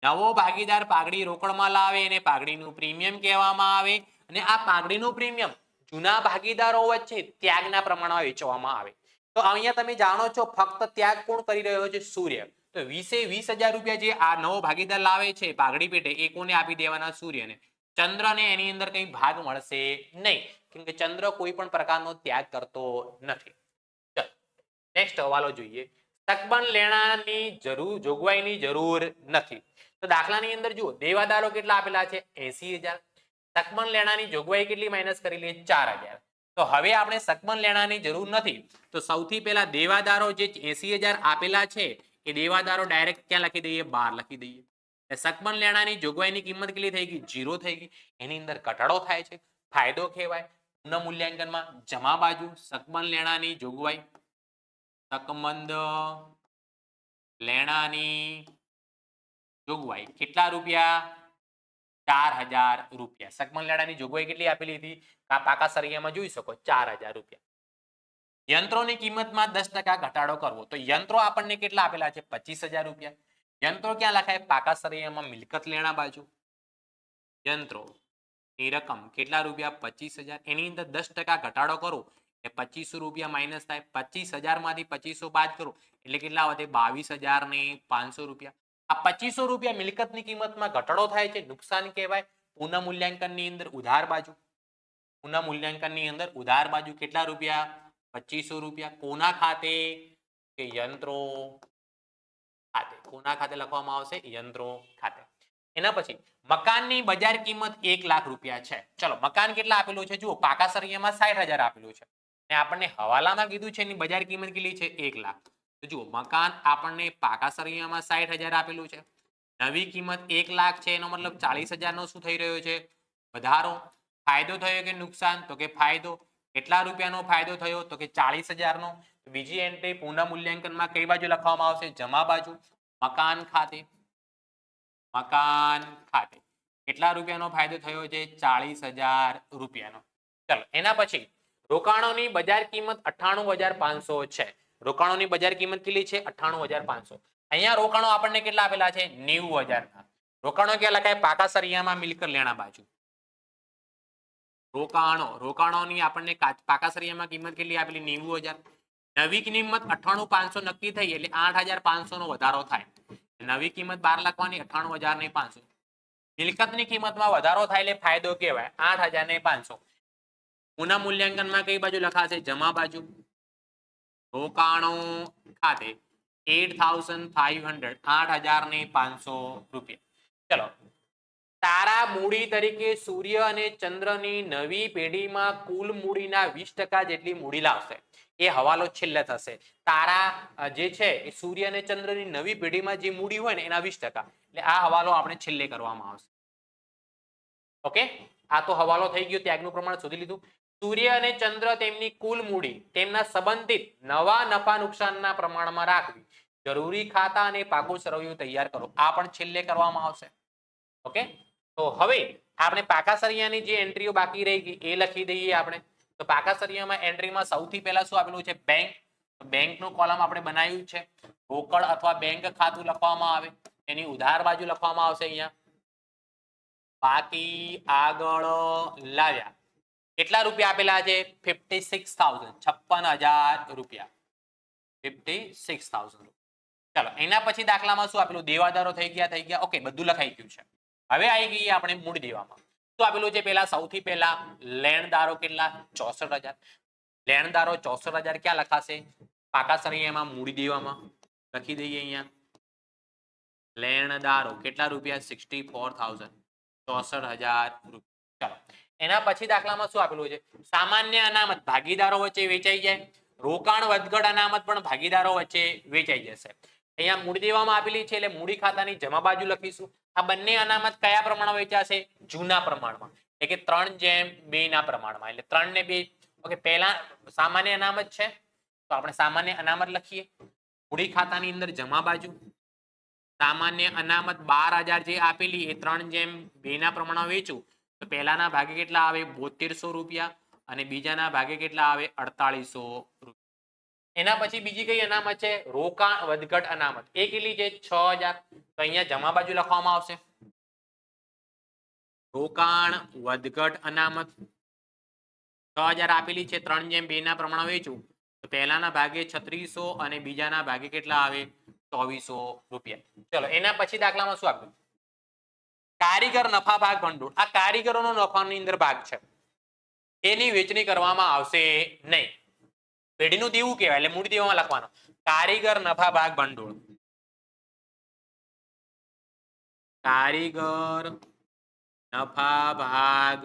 નવો ભાગીદાર પાઘડી રોકડમાં લાવે એને પાઘડીનું પ્રીમિયમ કહેવામાં આવે. અને આ પાઘડીનું પ્રીમિયમ જૂના ભાગીદારો વચ્ચે ત્યાગના પ્રમાણમાં વેચવામાં આવે. તો અહીંયા તમે જાણો છો ફક્ત ત્યાગ કોણ કરી રહ્યો છે? સૂર્ય. તો 20,000 રૂપિયા જે આ નવો ભાગીદાર લાવે છે પાઘડી પેટે એ કોને આપી દેવાના? સૂર્યને. ચંદ્રને એની અંદર કઈ ભાગ મળશે નહીં કેમ કે ચંદ્ર કોઈ પણ પ્રકારનો ત્યાગ કરતો નથી. ચલો નેક્સ્ટ હવાલો જોઈએ. સગબન લેણાની જોગવાઈની જરૂર નથી. તો દાખલાની અંદર જુઓ દેવાદારો કેટલા આપેલા છે? 80,000. સગબન લેણાની જોગવાઈ કેટલી માઇનસ કરી લઈએ? 4,000. તો હવે આપણે સગબન લેણાની જરૂર નથી તો સૌથી પહેલા દેવાદારો જે 80,000 આપેલા છે એ દેવાદારો ડાયરેક્ટ ક્યાં લખી દઈએ? 12 લખી દઈએ. સગબન લેણાની જોગવાઈની કિંમત કેટલી થઈ ગઈ? 0 થઈ ગઈ. એની અંદર ઘટાડો થાય છે, ફાયદો કહેવાય. પુનઃ મૂલ્યાંકનમાં જમા બાજુ સગબન લેણાની જોગવાઈ, સગબંધ લેણાની જોગવાઈ કેટલા રૂપિયા? 4,000 રૂપિયા. સગબન લેણાની જોગવાઈ કેટલી આપેલી હતી? પાકા સરિયામાં જોઈ શકો 4,000 રૂપિયા. યંત્રોની કિંમતમાં 10% ઘટાડો કરવો. તો યંત્રો આપણને કેટલા આપેલા છે? 25,000 રૂપિયા. યંત્રો ક્યાં લખાય? પાકા સરિયામાં મિલકત લેણા બાજુ. યંત્રો ની રકમ કેટલા રૂપિયા? 25,000. એની અંદર 10% ઘટાડો કરો એ 2500 રૂપિયા માઇનસ થાય. 25,000 માંથી 2500 બાદ કરો એટલે કેટલા વધે? 22,500 રૂપિયા. આ 2500 રૂપિયા મિલકતની કિંમતમાં ઘટાડો થાય છે, નુકસાન કહેવાય. પુનઃ મૂલ્યાંકનની અંદર ઉધાર બાજુ. પુનઃ મૂલ્યાંકનની અંદર ઉધાર બાજુ કેટલા રૂપિયા? 2500 રૂપિયા. કોના ખાતે? કે યંત્રો ખાતે. કોના ખાતે લખવામાં આવશે? યંત્રો ખાતે. એના પછી મકાનની બજાર કિંમત 1 લાખ રૂપિયા છે. ચલો મકાન કેટલા આપેલું છે? જુઓ પાકા સરિયામાં 60,000 આપેલું છે ને આપણને હવાલામાં કીધું છે એની બજાર કિંમત કેટલી છે 1 લાખ. તો જુઓ મકાન આપણને પાકા સળિયામાં 60,000 આપેલું છે, નવી કિંમત 1 લાખ છે, એનો મતલબ 40,000 નો શું થઈ રહ્યો છે વધારો. ફાયદો થયો કે નુકસાન? તો કે ફાયદો. કેટલા રૂપિયાનો ફાયદો થયો? તો કે 40,000 નો. બીજી એન્ટ્રી પુનઃ મૂલ્યાંકનમાં કઈ બાજુ લખવામાં આવશે? જમા બાજુ. મકાન ખાતે, મકાન ખાતે કેટલા રૂપિયાનો ફાયદો થયો છે? 40,000 રૂપિયાનો. ચલો એના પછી રોકાણોની બજાર કિંમત 98,500 છે. રોકાણોની બજાર કિંમત કેટલી છે? 98,500. અહીંયા રોકાણો આપણને કેટલા આપેલા છે? 90,000 ના. રોકાણો ક્યાં લખાય? પાકા સરિયામાં મિલકત લેણા બાજુ. રોકાણોની આપણને પાકા સરિયામાં કિંમત કેટલી આપેલી? 90,000. નવી કિંમત 98,500 નક્કી થઈ એટલે 8,500 નો વધારો થાય. નવી કિંમત 12 લખવાની, 98,500. મિલકતની કિંમતમાં વધારો થાય એટલે ફાયદો કહેવાય. 8,500. પુનઃ મૂલ્યાંકનમાં કઈ બાજુ લખાશે? જમા બાજુ. રોકાણો ખાતે 8,500, 8,500 રૂપિયા. ચલો તારા મૂડી તરીકે સૂર્ય અને ચંદ્રની નવી પેઢીમાં કુલ મૂડીના 20% જેટલી મૂડી લાવશે. એ હવાલો છેલ્લે થશે. તારા જે છે એ સૂર્ય અને ચંદ્રની નવી પેઢીમાં જે મૂડી હોય ને એના 20%. એટલે આ હવાલો આપણે છેલ્લે કરવામાં આવશે. ઓકે, આ તો હવાલો થઈ ગયો, ત્યાગનું પ્રમાણ શોધી લીધું. સૂર્ય અને ચંદ્ર તેમની કુલ મૂડી તેમના સંબંધિત નવા નફા નુકસાનના પ્રમાણમાં રાખવી. જરૂરી ખાતા અને પાકું સરવૈયું તૈયાર કરો. આ પણ છેલ્લે કરવામાં આવશે. ઓકે, તો હવે આપણે પાકા સરિયાની જે એન્ટ્રીઓ બાકી રહી ગઈ એ લખી દઈએ આપણે. તો પાકા સરિયામાં એન્ટ્રીમાં સૌથી પહેલા શું આપેલું છે? બેંક. બેંકનું કોલમ આપણે બનાવ્યું છે. રોકડ અથવા બેંક ખાતું લખવામાં આવે, એની ઉધાર બાજુ લખવામાં આવશે અહીંયા. બાકી આગળ લાવ્યા. કેટલા રૂપિયા આપેલા છે? 56,000, 56,000 રૂપિયા. 56,000. ચાલો એના પછી દાખલામાં શું આપેલું? દેવાદારો થઈ ગયા. ઓકે, બધું લખાઈ ગયું છે. હવે આવી ગઈ આપણે મૂળ દેવામાં. શું આપેલું છે? પેલા સૌથી પહેલા લેણદારો કેટલા? 64,000. લેણદારો 64,000 ક્યાં લખાશે? પાકા સરિયામાં મૂડી દેવામાં લખી દઈએ અહીંયા. લેણદારો કેટલા રૂપિયા? 64,000, 64,000 રૂપિયા. ચાલો એના પછી દાખલામાં શું આપેલું છે? સામાન્ય અનામત ભાગીદારો વચ્ચે વેચાઈ જાય. રોકાણ વધઘટ અનામત પણ ભાગીદારો વચ્ચે વેચાઈ જશે. અહીંયા મૂડી દેવામાં આપેલી છે એટલે મૂડી ખાતાની જમા બાજુ લખીશું. આ બંને અનામત કયા પ્રમાણમાં વેચાશે? જૂના પ્રમાણમાં, એટલે કે 3:2 ના પ્રમાણમાં. એટલે 3 ને 2. ઓકે, પહેલા સામાન્ય અનામત છે તો આપણે સામાન્ય અનામત લખીએ. મૂડી ખાતાની અંદર જમા બાજુ સામાન્ય અનામત 12,000 જે આપેલી એ 3:2 ના પ્રમાણમાં વેચું તો પહેલાના ભાગે કેટલા આવે? 7200 રૂપિયા અને બીજાના ભાગે કેટલા આવે? 4800 રૂપિયા. એના પછી બીજી કઈ અનામત છે? રોકાણ વધઘટ અનામત. એ કેટલી છે? 6,000. તો અહીંયા જમા બાજુ લખવામાં આવશે. રોકાણ વધઘટ અનામત 6,000 આપેલી છે, 3:2 ના પ્રમાણ વેચું તો પહેલાના ભાગે 3600 અને બીજાના ભાગે કેટલા આવે? 2400 રૂપિયા. ચલો એના પછી દાખલામાં શું આપ્યું? કારીગર નફા ભાગ ભંડોળ. આ કારીગરોનો નફાની અંદર ભાગ છે, એની વેચણી કરવામાં આવશે નહીં. પેઢીનું દેવું કહેવાય એટલે મૂડી દેવામાં લખવાનો. કારીગર નફા ભાગ ભંડોળ. કારીગર નફા ભાગ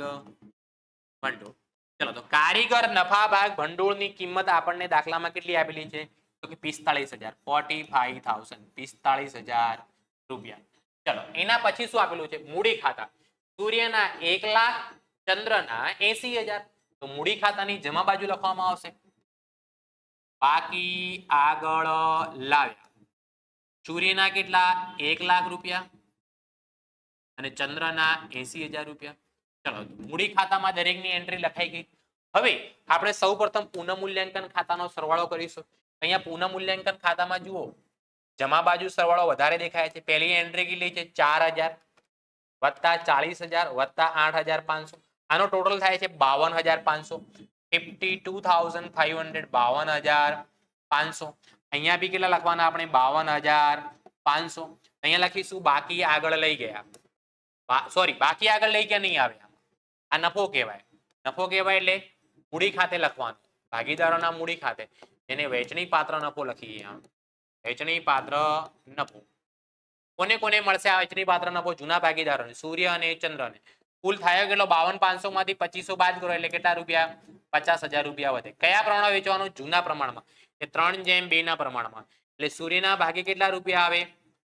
ભંડોળ. ચલો તો કારીગર નફા ભાગ ભંડોળની કિંમત આપણને દાખલામાં કેટલી આપેલી છે? તો કે 45,000, 45,000, 45,000 રૂપિયા. ચલો એના પછી શું આપેલું છે? મૂડી ખાતા. સૂર્યના 1 લાખ, ચંદ્રના 80,000. તો મૂડી ખાતાની જમા બાજુ લખવામાં આવશે. બાકી આગળ લાવ્યા. સૂર્યના કેટલા? 1 લાખ રૂપિયા અને ચંદ્રના 80,000 રૂપિયા. ચલો મૂડી ખાતામાં દરેકની એન્ટ્રી લખાઈ ગઈ. હવે આપણે સૌપ્રથમ પુનઃ મૂલ્યાંકન ખાતાનો સરવાળો કરીશું. અહીંયા પુનઃ મૂલ્યાંકન ખાતામાં જુઓ જમા બાજુ સરવાળો વધારે દેખાય છે. પહેલી એન્ટ્રી કેટલી છે? 4,000 વત્તા 40,000 વત્તા 8,500. આનો ટોટલ થાય છે 52,500. 52,500, 52,500. અહીંયા બી કેટલા લખવાના આપણે? 52,500. અહીંયા લખીશું બાકી આગળ લઈ ગયા. સોરી, બાકી આગળ લઈ ગયા નહીં આવે. આ નફો કહેવાય. નફો કહેવાય એટલે મૂડી ખાતે લખવાનું. ભાગીદારોના મૂડી ખાતે એને વેચણી પાત્ર નફો લખીએ. વેચણી પાત્ર નફો કોને કોને મળશે? આ વેચણી પાત્ર નફો જૂના ભાગીદારોને, સૂર્ય અને ચંદ્રને. કુલ થાય કેટલો 52,500 માંથી 2500 બાદ કરો એટલે કેટલા રૂપિયા 50,000 રૂપિયા વધે. કયા પ્રમાણમાં વેચવાનું? જૂના પ્રમાણમાં, એ 3:2 ના પ્રમાણમાં. એટલે સૂર્યના ભાગે કેટલા રૂપિયા આવે?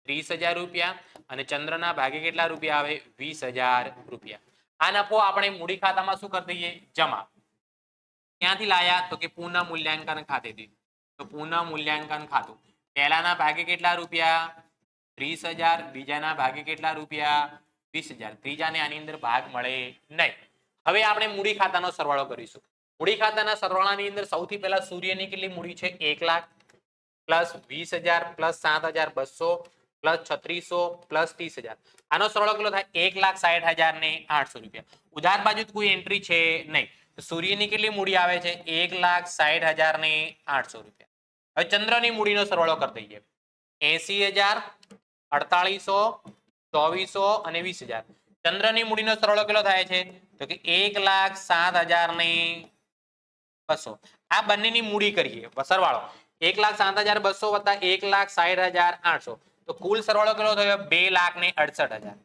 30,000 રૂપિયા અને ચંદ્રના ભાગે કેટલા રૂપિયા આવે? 20,000 રૂપિયા. આ નફો આપણે મૂડી ખાતામાં શું કરી દઈએ? જમા. ક્યાંથી લાયા? તો કે પુનઃ મૂલ્યાંકન ખાતેથી. તો પુનઃ મૂલ્યાંકન ખાતું. પહેલાના ભાગે કેટલા રૂપિયા? 30,000. બીજાના ભાગે કેટલા રૂપિયા? 20,000. ત્રીજાને આની અંદર ભાગ મળે નહીં. હવે આપણે મૂડી ખાતાનો સરવાળો કરીશું. મૂડી ખાતાના સરવાળાની અંદર સૌથી પહેલા સૂર્યની કેટલી મૂડી છે? 1 lakh plus 20,000 plus 7,200 plus 3600 plus 30,000. આનો સરવાળો કેટલો થાય? 1,60,000 ને 800 રૂપિયા. ઉધાર બાજુ કોઈ એન્ટ્રી છે નહીં. સૂર્યની કેટલી મૂડી આવે છે? 1,60,000 ને 800 રૂપિયા. હવે ચંદ્રની મૂડીનો સરવાળો કરી દઈએ. 80,000 4800 2400 અને 20,000. ચંદ્રની મૂડીનો સરવાળો કેટલો થાય છે? તો કે 1,07,000 ને 200. આ બંનેની મૂડી કરીએ સરવાળો. 1,07,200 વત્તા 1,60,800. તો કુલ સરવાળો કેટલો થયો? 2,68,000.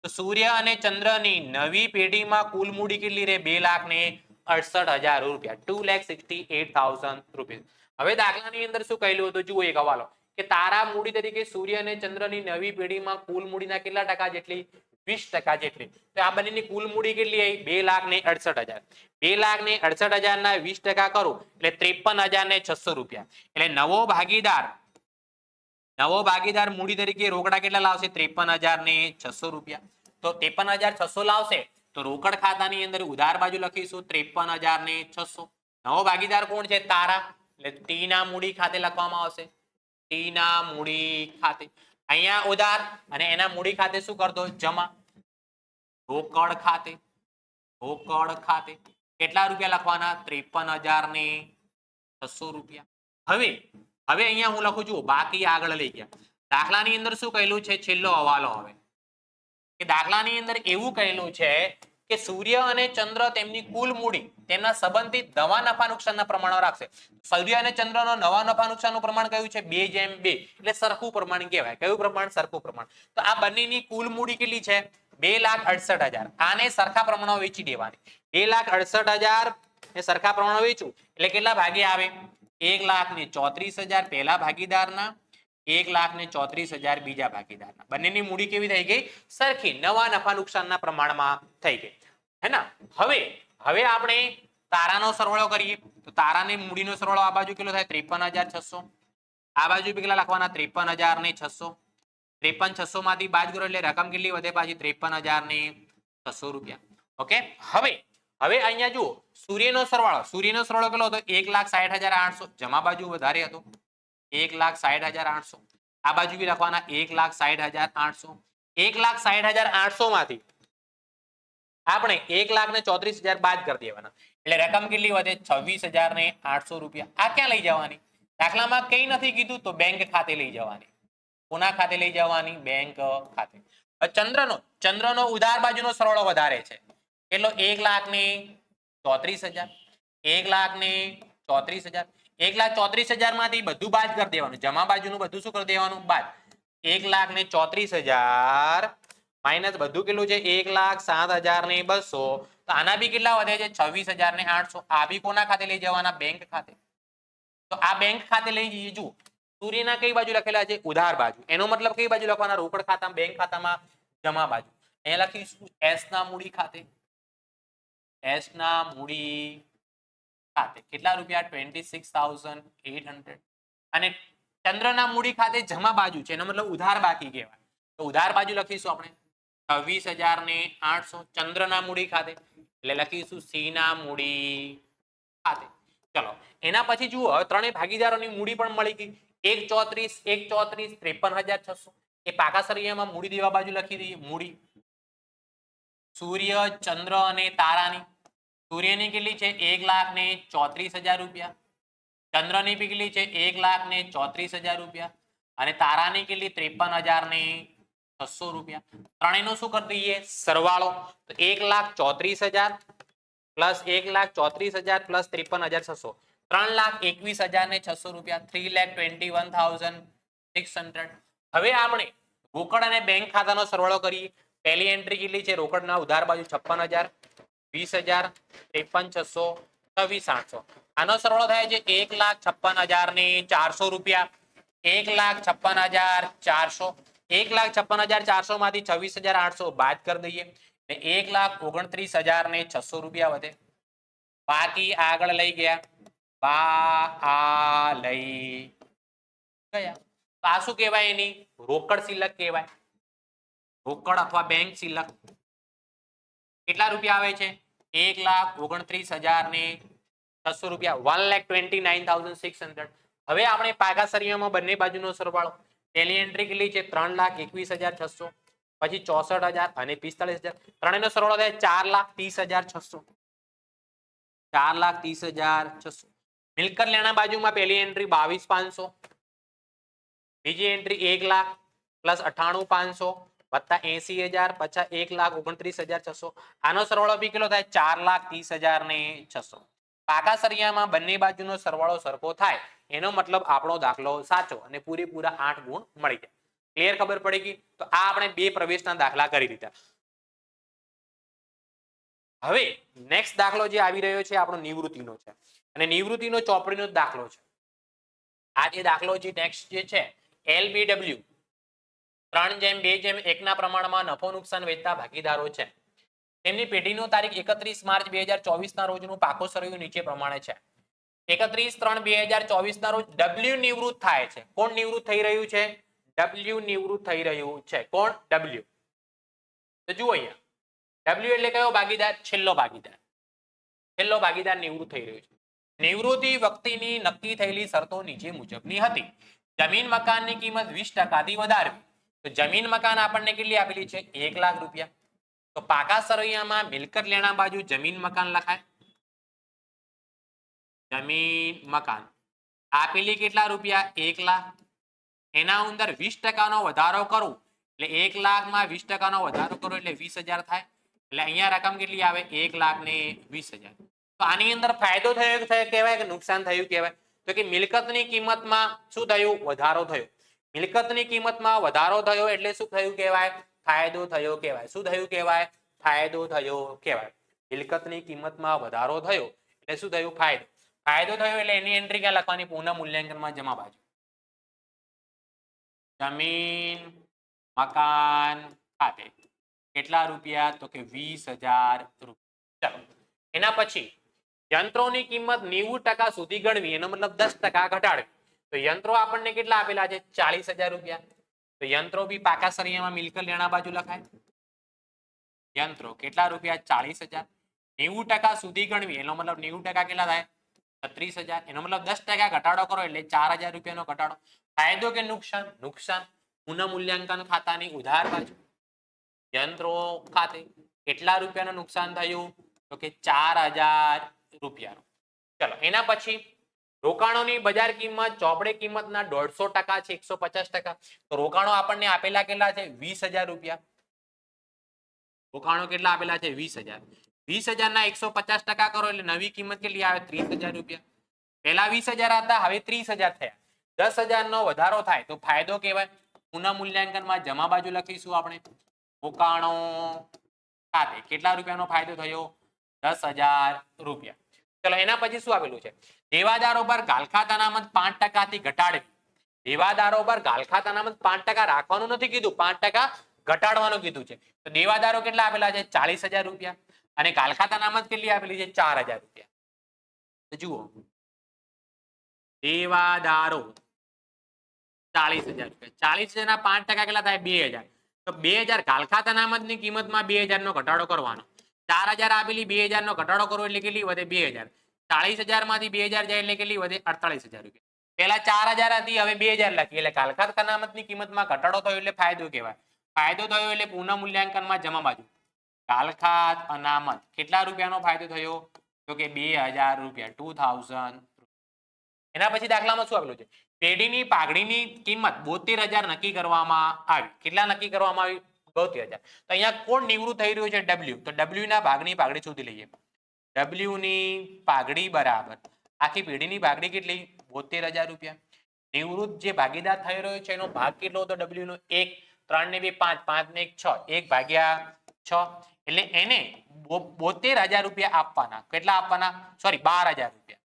તો સૂર્ય અને ચંદ્રની નવી પેઢીમાં કુલ મૂડી કેટલી રહે? 2,68,000 રૂપિયા. 2,68,000 રૂપિયા. હવે દાખલાની અંદર શું કહેલું હતું? જુઓ એક હવાલો કે તારા મૂડી તરીકે સૂર્ય અને ચંદ્રની નવી પેઢીમાં કુલ મૂડીના કેટલા ટકા જેટલી? 20% જેટલી. તો આ બંનેની કુલ મૂડી કેટલી આવી? 2,68,000. 2,68,000 ના 20% કરું એટલે 53,600 રૂપિયા. એટલે નવો ભાગીદાર મૂડી તરીકે રોકડા કેટલા લાવશે? 53,600 રૂપિયા. તો 53,600 લાવશે તો રોકડ ખાતાની અંદર ઉધાર બાજુ લખીશું 53,600. નવો ભાગીદાર કોણ છે? તારા. એટલે ટી ના મૂડી ખાતે લખવામાં આવશે. ટી ના મૂડી ખાતે. અહીંયા ઉધાર અને એના મૂડી ખાતે શું કરતો? જમા. રોકડ ખાતે. કેટલા રૂપિયા લખવાના? 53,600 રૂપિયા. હવે અહીંયા હું લખું છું બાકી. આગળ લઈ ગયા. દાખલાની અંદર શું કહેલું છે? છેલ્લો હવાલો હવે કે દાખલાની અંદર એવું કહેલું છે કે સૂર્ય અને ચંદ્ર તેમની કુલ મૂડી તેમના સંબંધિત નવા નફા નુકસાનના પ્રમાણો રાખશે. સૂર્ય અને ચંદ્રનો નવા નફા નુકસાનનું પ્રમાણ કયું છે? 2:2. એટલે સરખું પ્રમાણ કહેવાય. કયું પ્રમાણ? સરખું પ્રમાણ. તો આ બંનેની કુલ મૂડી કેટલી છે? 2,68,000. આને સરખા પ્રમાણમાં વેચી દેવાની. 2,68,000 એ સરખા પ્રમાણમાં વેચું એટલે કેટલા ભાગે આવે? 1,34,000 પહેલા ભાગીદારના, 1,34,000 બીજા ભાગીદારના. બંનેની મૂડી કેવી થઈ ગઈ? સરખી. નવા નફા નુકસાનના પ્રમાણમાં થઈ ગઈ. હે ના? હવે આપણે તારાનો સરવાળો કરીએ. તો તારાની મૂડીનો સરવાળો આ બાજુ કેટલો થાય? 53,600. આ બાજુ કેટલા લખવાના? 53,600. 53,600 માંથી બાદ કરો એટલે રકમ કેટલી વધે? પાછી 53,600 રૂપિયા. ઓકે. હવે અહીંયા જુઓ સૂર્યનો સરવાળો કેટલો હતો? 1,60,800. જમા બાજુ વધારે હતો 1,60,800. આ બાજુ બી લખવાના 1,60,800. 1,60,800 માંથી આપણે 1,34,000 બાદ કરી દેવાના એટલે રકમ કેટલી વધે? 26,800 રૂપિયા. આ ક્યાં લઈ જવાની? દાખલામાં કઈ નથી કીધું તો બેંક ખાતે લઈ જવાની. કોના ખાતે લઈ જવાની? બેંક ખાતે. ચંદ્રનો ઉધાર બાજુનો સરવાળો વધારે છે. કેટલો? 1,34,000. 1,34,000. 1,34,000 માંથી બધું બાદ કરી દેવાનું. જમા બાજુનું બધું શું કરી દેવાનું? બાદ. 1,34,000 માઇનસ બધું કેટલું છે? 1,07,200. તો આના બી કેટલા વધે છે? 26,800. આ બી કોના ખાતે લઈ જવાના? બેંક ખાતે. તો આ બેંક ખાતે લઈ જઈએ. જુઓ સૂર્યના કઈ બાજુ લખેલા છે? ઉધાર બાજુ. એનો મતલબ કઈ બાજુ લખવાના? રોકડ ખાતામાં, બેંક ખાતામાં, જમા બાજુ. અહીંયા લખીશું એસ ના મૂડી ખાતે. એસ ના મૂડી ખાતે કેટલા રૂપિયા? 26,800. અને ચંદ્રના મૂડી ખાતે જમા બાજુ છે એનો મતલબ ઉધાર બાકી કહેવાય. તો ઉધાર બાજુ લખીશું આપણે 26,800. ચંદ્રના મૂડી ખાતે એટલે લખીશું સી ના મૂડી ખાતે. ચલો એના પછી જુઓ હવે ત્રણેય ભાગીદારોની મૂડી પણ મળી ગઈ. 1,34,1,34 53,600. એ પાકા સરિયામાં મૂડી દેવા બાજુ લખી દઈએ. મૂડી સૂર્ય, ચંદ્ર અને તારાની. સૂર્યની કેટલી છે? 1,34,000 રૂપિયા. ચંદ્રની કેટલી છે? 1,34,000 રૂપિયા. અને તારાની કેટલી? 53,600 રૂપિયા. ત્રણેયનો શું કરી દઈએ? સરવાળો. તો 1,34,000 પ્લસ 1,34,000 પ્લસ 53,600 3,21,600 રૂપિયા. 3,21,600. હવે આપણે રોકડ અને બેંક ખાતાનો સરવાળો કરીએ. પહેલી એન્ટ્રી કેટલી છે રોકડના ઉધાર બાજુ 56,000, 20,000, 53,600, 26,800. આનો સરવાળો થાય છે 1,56,400 રૂપિયા. 1,56,400. 1,56,400 માંથી 26,800 બાદ કરી દઈએ. 1,29,600 રૂપિયા વધે. બાકી આગળ લઈ ગયા લઈ ગયા. તો આ શું કહેવાય? એની રોકડ શિલ્લક કહેવાય. રોકડ અથવા બેંક શિલ્લક. કેટલા રૂપિયા આવે છે? 1,29,600 રૂપિયા. 1,29,600. હવે આપણે પાકા સરિયામાં બંને બાજુનો સરવાળો. પહેલી એન્ટ્રી કેટલી છે? 3,21,600, પછી 64,000 અને 45,000. ત્રણેયનો સરવાળો થાય 4,30,600. 4,30,600. મિલકત લેણા બાજુમાં પહેલી એન્ટ્રી 22,500, બીજી એન્ટ્રી 1,00,000 પ્લસ 98,500 વત્તા 80,000 પચાસ 1,29,600. આનો સરવાળો બી કેટલો થાય? 4,30,600. પાકા સરિયામાં બંને બાજુનો સરવાળો સરખો થાય એનો મતલબ આપણો દાખલો સાચો અને પૂરેપૂરા 8 ગુણ મળી જાય. ક્લિયર? ખબર પડી ગઈ? તો આ આપણે બે પ્રવેશના દાખલા કરી દીધા. હવે નેક્સ્ટ દાખલો જે આવી રહ્યો છે આપણો નિવૃત્તિનો છે અને નિવૃત્તિનો ચોપડીનો દાખલો છે. આ જે દાખલો જે નેક્સ્ટ જે છે LBW 3:2:1 ના પ્રમાણમાં નફો નુકસાન વેચતા ભાગીદારો છે. તેમની પેઢીનો તારીખ 31 માર્ચ 2024 ના રોજનું પાકો સરવૈયું નીચે પ્રમાણે છે. 31/3/2024 ના રોજ W નિવૃત્ત થાય છે. કોણ નિવૃત્ત થઈ રહ્યું છે? W નિવૃત્ત થઈ રહ્યું છે. કોણ? W. તો જુઓ અહીંયા W એટલે કયો ભાગીદાર? છેલ્લો ભાગીદાર. છેલ્લો ભાગીદાર નિવૃત્ત થઈ રહ્યો છે. નિવૃત્તિ વ્યક્તિની નક્કી થયેલી શરતો નીચે મુજબની હતી. જમીન મકાનની કિંમત 20% થી વધારવી. તો જમીન મકાન આપણને કેટલી આપેલી છે? 1,00,000 રૂપિયા. તો પાકા સરવૈયામાં મિલકત લેણા બાજુ જમીન મકાન લખાય. જમીન મકાન આપેલી કેટલા રૂપિયા? 1,00,000. એના અંદર 20% નો વધારો કરું એટલે 1,00,000 માં 20% નો વધારો કરો એટલે 20,000 થાય. એટલે અહીંયા રકમ કેટલી આવે? 1,20,000. તો આની અંદર ફાયદો થયો કહેવાય કે નુકસાન થયું કહેવાય? તો કે મિલકતની કિંમતમાં શું થયું? વધારો થયો. મિલકતની કિંમતમાં વધારો થયો એટલે શું થયું કહેવાય? ફાયદો થયો કહેવાય. શું થયું કહેવાય? ફાયદો થયો કહેવાય. મિલકતની કિંમતમાં વધારો થયો એટલે શું થયું? ફાયદો. ફાયદો થયો એટલે એની એન્ટ્રી ક્યાં લખવાની? પુનઃ મૂલ્યાંકનમાં જમા બાજુ. જમીન મકાન ખાતે કેટલા રૂપિયા? તો કે 20,000 રૂપિયા. ચલો એના પછી યંત્રોની કિંમત 90% સુધી ગણવી. એનો મતલબ 10% ઘટાડવી. તો યંત્રો આપણને કેટલા આપેલા છે? 40,000 રૂપિયા. તો યંત્રો બી પાકા સરિયામાં મિલકત લેણા બાજુ લખાય. યંત્રો કેટલા રૂપિયા? 40,000. 90% સુધી ગણવી એનો મતલબ 90% કેટલા થાય? 36,000. એનો મતલબ 10% ઘટાડો કરો એટલે 4,000 રૂપિયાનો ઘટાડો. ફાયદો કે નુકસાન? નુકસાન. પુનઃ મૂલ્યાંકન ખાતાની ઉધાર બાજુ યંત્રો ખાતે કેટલા રૂપિયાનું નુકસાન થયું? તો કે 4,000 રૂપિયાનું. ચલો એના પછી રોકાણોની બજાર કિંમત ચોપડે કિંમતના 150% છે 150%. તો રોકાણો આપણને આપેલા કેટલા છે? 20,000 રૂપિયા. રોકાણો કેટલા આપેલા છે? 20,000. 20,000 ના 150% કરો એટલે નવી કિંમત કેટલી આવે? 30,000 રૂપિયા. પહેલા 20,000 હતા, હવે 30,000 થયા. 10,000 નો વધારો થાય તો ફાયદો કહેવાય. પુનઃ મૂલ્યાંકનમાં જમા બાજુ લખીશું આપણે. રોકાણો ખાતે કેટલા રૂપિયાનો ફાયદો થયો? 10,000 રૂપિયા. ચલો એના પછી શું આપેલું છે? દેવાદારો પર ગાલખાત અનામત 5% થી ઘટાડવી. દેવાદારો પર ગાલખાત અનામત 5% રાખવાનું નથી કીધું, 5% ઘટાડવાનું કીધું છે. તો દેવાદારો કેટલા આપેલા છે? 40,000 રૂપિયા. અને ગાલખાત અનામત કેટલી આપેલી છે? 4,000 રૂપિયા. તો જુઓ દેવાદારો 40,000 રૂપિયા. 40,000 ના 5% કેટલા થાય? 2,000. તો 2,000 ગાલખાત અનામતની કિંમતમાં 2,000 નો ઘટાડો કરવાનો. 4,000 આપેલી 2,000 નો ઘટાડો કરો એટલે કેટલી વધે? 2,000. 40,000 માંથી 2,000 જાય એટલે કેટલી વધે? 48,000 રૂપિયા. પહેલા 4,000 હતી, હવે 2,000 લખી એટલે ગાલખાત અનામતની કિંમતમાં ઘટાડો થયો એટલે ફાયદો કહેવાય. ફાયદો થયો એટલે પુનઃ મૂલ્યાંકનમાં જમા બાજુ ગાલખાત અનામત કેટલા રૂપિયાનો ફાયદો થયો? તો કે 2,000 રૂપિયા. 2,000. એના પછી દાખલામાં શું આપેલું છે? પેઢીની પાઘડીની કિંમત 72,000 નક્કી કરવામાં આવી. કેટલા નક્કી કરવામાં આવી? 72,000. તો અહીંયા કોણ નિવૃત્ત થઈ રહ્યું છે? W. તો W ના ભાગની પાઘડી શોધી લઈએ. W ની પાઘડી બરાબર આખી પેઢીની પાઘડી કેટલી? 72,000 રૂપિયા. નિવૃત્ત જે ભાગીદાર થઈ રહ્યો છે એનો ભાગ કેટલો હતો? W નો 1. 3 ને 2 5, 5 ને 1 6, 1 ભાગ્યા 6 એટલે એને 72,000 રૂપિયા આપવાના. કેટલા આપવાના? સોરી 12,000 રૂપિયા.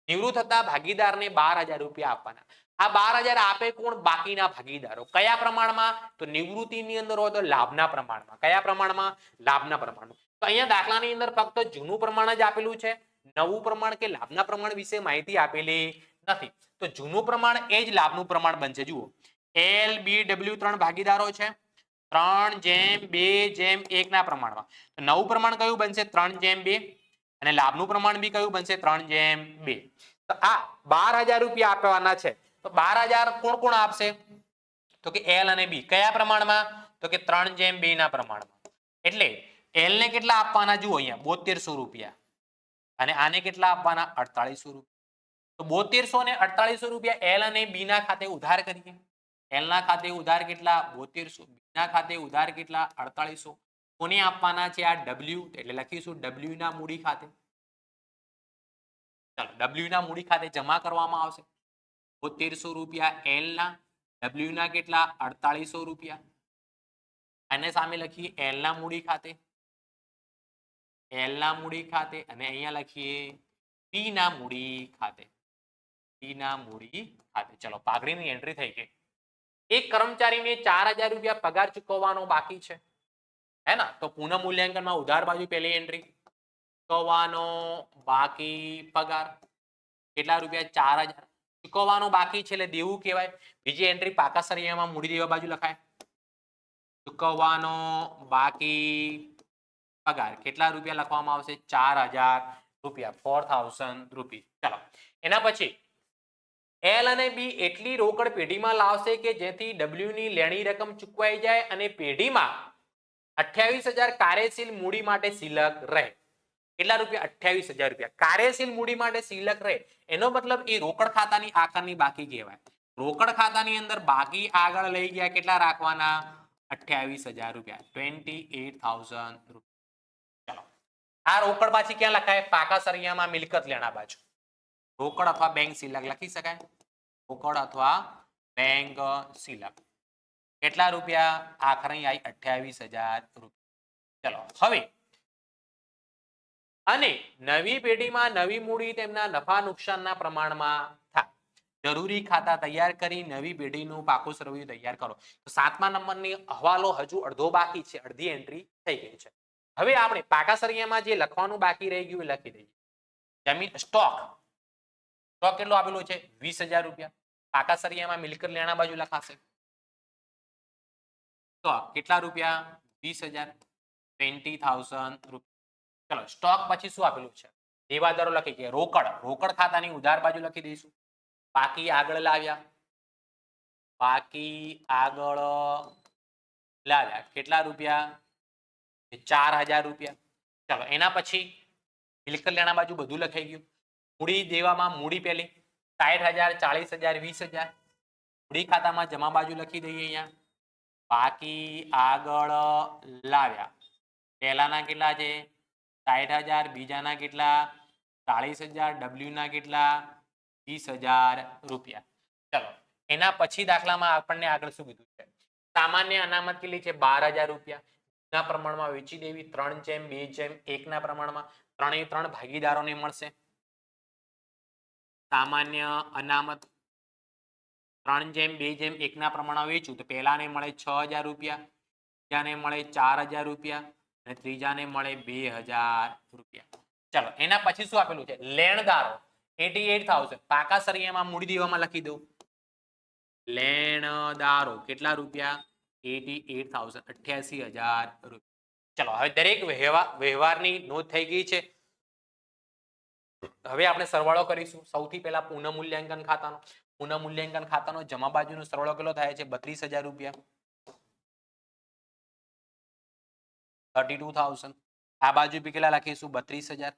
નિવૃત્ત થતા ભાગીદારને 12,000 રૂપિયા આપવાના. આ 12,000 આપે કોણ? બાકીના ભાગીદારો. કયા પ્રમાણમાં? તો નિવૃત્તિની અંદર હોય તો લાભના પ્રમાણમાં. કયા પ્રમાણમાં? લાભના પ્રમાણમાં. તો અહીંયા દાખલાની અંદર ફક્ત જૂનું પ્રમાણ જ આપેલું છે, નવું પ્રમાણ કે લાભના પ્રમાણ વિશે માહિતી આપેલી નથી. તો જૂનું પ્રમાણ એ જ લાભનું પ્રમાણ બનશે. જુઓ, LBW 3 ભાગીદારો છે, 3:2:1 ના પ્રમાણમાં. તો નવું પ્રમાણ કયું બનશે? 3:2. અને લાભનું પ્રમાણ બી કયું બનશે? 3:2. તો આ 12,000 રૂપિયા આપવાના છે. તો 12,000 કોણ કોણ આપશે? તો કે L અને B. કયા પ્રમાણમાં? તો કે 3:2 ના પ્રમાણમાં. એટલે L ને કેટલા આપવાના? જુઓ અહીંયા 7200 રૂપિયા. અને આને કેટલા આપવાના? 4800 રૂપિયા. તો 7200 ને 4800 રૂપિયા L અને B ના ખાતે ઉધાર કરીએ. L ના ખાતે ઉધાર કેટલા? 7200. B ના ખાતે ઉધાર કેટલા? 4800. કોને આપવાના છે? આ W. એટલે લખીશું W ના મૂડી ખાતે. ચાલો, W ના મૂડી ખાતે જમા કરવામાં આવશે 7200 રૂપિયા L ના, W ના કેટલા? 4800 રૂપિયા. આને સામે લખીએ L ના મૂડી ખાતે, L ના મૂડી ખાતે, અને અહીંયા લખીએ P ના મૂડી ખાતે, P ના મૂડી ખાતે. ચલો, પાઘડીની એન્ટ્રી થઈ ગઈ. એક કર્મચારીને 4,000 રૂપિયા પગાર ચૂકવવાનો બાકી છે, હે ના? તો પુનઃ મૂલ્યાંકનમાં ઉધાર બાજુ પહેલી એન્ટ્રી, ચૂકવવાનો બાકી પગાર કેટલા રૂપિયા? 4,000. ચૂકવવાનો બાકી છે એટલે દેવું કહેવાય. બીજી એન્ટ્રી પાકા સરિયામાં મૂડી દેવા બાજુ લખાય. ચૂકવવાનો બાકી પગાર કેટલા રૂપિયા લખવામાં આવશે? 4,000 રૂપિયા, 4,000 રૂપીસ. ચાલો, એના પછી L અને B એટલી રોકડ પેઢીમાં લાવશે કે જેથી W ની લેણી રકમ ચૂકવાઈ જાય અને પેઢીમાં 28,000 કાર્યશીલ મૂડી માટે શિલ્લક રહે. કેટલા રૂપિયા? 28,000 રૂપિયા કાર્યશીલ મૂડી માટે શિલ્લક રહે. એનો મતલબ એ રોકડ ખાતાની આખરની બાકી કહેવાય. રોકડ ખાતાની અંદર બાકી આગળ લઈ ગયા કેટલા રાખવાના? 28,000 રૂપિયા, 28,000 રૂપિયા. ચાલો, આ રોકડ પાછી ક્યાં લખાય? પાકા સરિયામાં મિલકત લેણા બાજુ. રોકડ અથવા બેંક શિલ્લક લખી શકાય. રોકડ અથવા બેંક શિલ્લક કેટલા રૂપિયા? આખરે આવી 28,000 રૂપિયા. ચલો, હવે અને નવી પેઢીમાં નવી મૂડી તેમના નફા નુકસાનના પ્રમાણમાં થાય. જરૂરી ખાતા તૈયાર કરી નવી પેઢીનું પાકું સરવૈયું તૈયાર કરો. તો 7મા નંબરની અહેવાલો હજુ અડધો બાકી છે, અડધી એન્ટ્રી થઈ ગઈ છે. હવે આપણે પાકા સરિયામાં જે લખવાનું બાકી રહી ગયું એ લખી દઈએ. જમીન સ્ટોક, સ્ટોક કેટલો આપેલો છે? 20,000 રૂપિયા. પાકા સરિયામાં મિલકત લેણા બાજુ લખાશે. સ્ટોક કેટલા રૂપિયા? 20,000, 20,000 રૂપિયા. ચલો, સ્ટોક પછી શું આપેલું છે? દેવાદારો લખી કે રોકડ, રોકડ ખાતાની ઉધાર બાજુ લખી દઈશું. બાકી આગળ લાવ્યા, બાકી આગળ લાવ્યા કેટલા રૂપિયા? 4,000 રૂપિયા. ચલો, એના પછી મિલકત લેણા બાજુ બધું લખાઈ ગયું. મૂડી દેવામાં મૂડી પહેલી 60,000, 40,000, 20,000. મૂડી ખાતામાં જમા બાજુ લખી દઈએ અહીંયા. બાકી આગળ લાવ્યા પહેલાના કેટલા છે? 60,000, બીજાના કેટલા? 40,000, W ના કેટલા? 20,000 રૂપિયા. ચલો, એના પછી દાખલામાં આપણને આગળ શું કીધું છે? સામાન્ય અનામત કેટલી છે? 12,000 રૂપિયા. ના પ્રમાણમાં વેચી દેવી 3:2:1 ના પ્રમાણમાં. 3 ભાગીદારોને મળશે. સામાન્ય અનામત 3:2:1 ના પ્રમાણમાં વેચું તો પહેલાને મળે 6,000 રૂપિયા, બીજાને મળે 4,000 રૂપિયા અને ત્રીજાને મળે 2,000 રૂપિયા. ચલો, એના પછી શું આપેલું છે? લેણદારો 88,000. પાકા સરિયામાં મૂડી દેવામાં લખી દઉં. લેણદારો કેટલા રૂપિયા? 88,000, 88,000 રૂપિયા. ચલો, હવે દરેક વ્યવહારની નોંધ થઈ ગઈ છે. હવે આપણે સરવાળો કરીશું. સૌથી પહેલા પુનઃ મૂલ્યાંકન ખાતાનો. પુનઃ મૂલ્યાંકન ખાતાનો જમા બાજુનો સરવાળો કેટલો થાય છે? 32,000 રૂપિયા, 32,000. આ બાજુ બી કેટલા લખીશું? 32,000.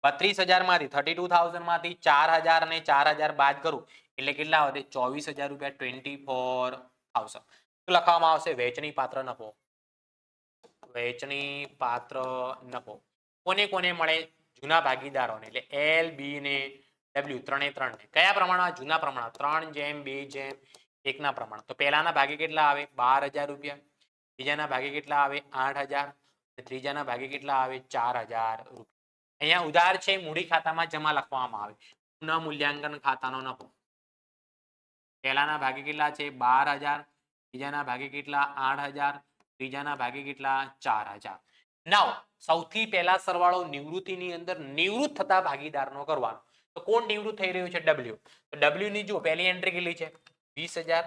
32,000 માંથી 32,000 માંથી 4,000 અને 4,000 બાદ કરું એટલે કેટલા વધે? 24,000 રૂપિયા, 24,000. શું લખવામાં આવશે? વહેંચણી પાત્ર નફો. વહેંચણી પાત્ર નફો કોને કોને મળે? જૂના ભાગીદારોને, એટલે L, B ને W, 3 ને. કયા પ્રમાણમાં? જૂના પ્રમાણમાં 3:2:1 એકના પ્રમાણ. તો પહેલાના ભાગે કેટલા આવે? 12,000 રૂપિયા. બીજાના ભાગે કેટલા આવે? 8,000. અને ત્રીજાના ભાગે કેટલા આવે? 4,000 રૂપિયા. અહીંયા ઉધાર છે, મૂડી ખાતામાં જમા લખવામાં આવે. પુનઃ મૂલ્યાંકન ખાતાનો નફો. પહેલાના ભાગે કેટલા છે? 12,000. બીજાના ભાગે કેટલા? 8,000. ત્રીજાના ભાગે કેટલા? 4,000. નાઉ સૌથી પહેલા સરવાળો નિવૃત્તિની અંદર નિવૃત્ત થતા ભાગીદારનો કરવાનો. તો કોણ નિવૃત્ત થઈ રહ્યું છે? ડબલ્યુ. તો ડબલ્યુ ની જો પહેલી એન્ટ્રી કેટલી છે? 20,000,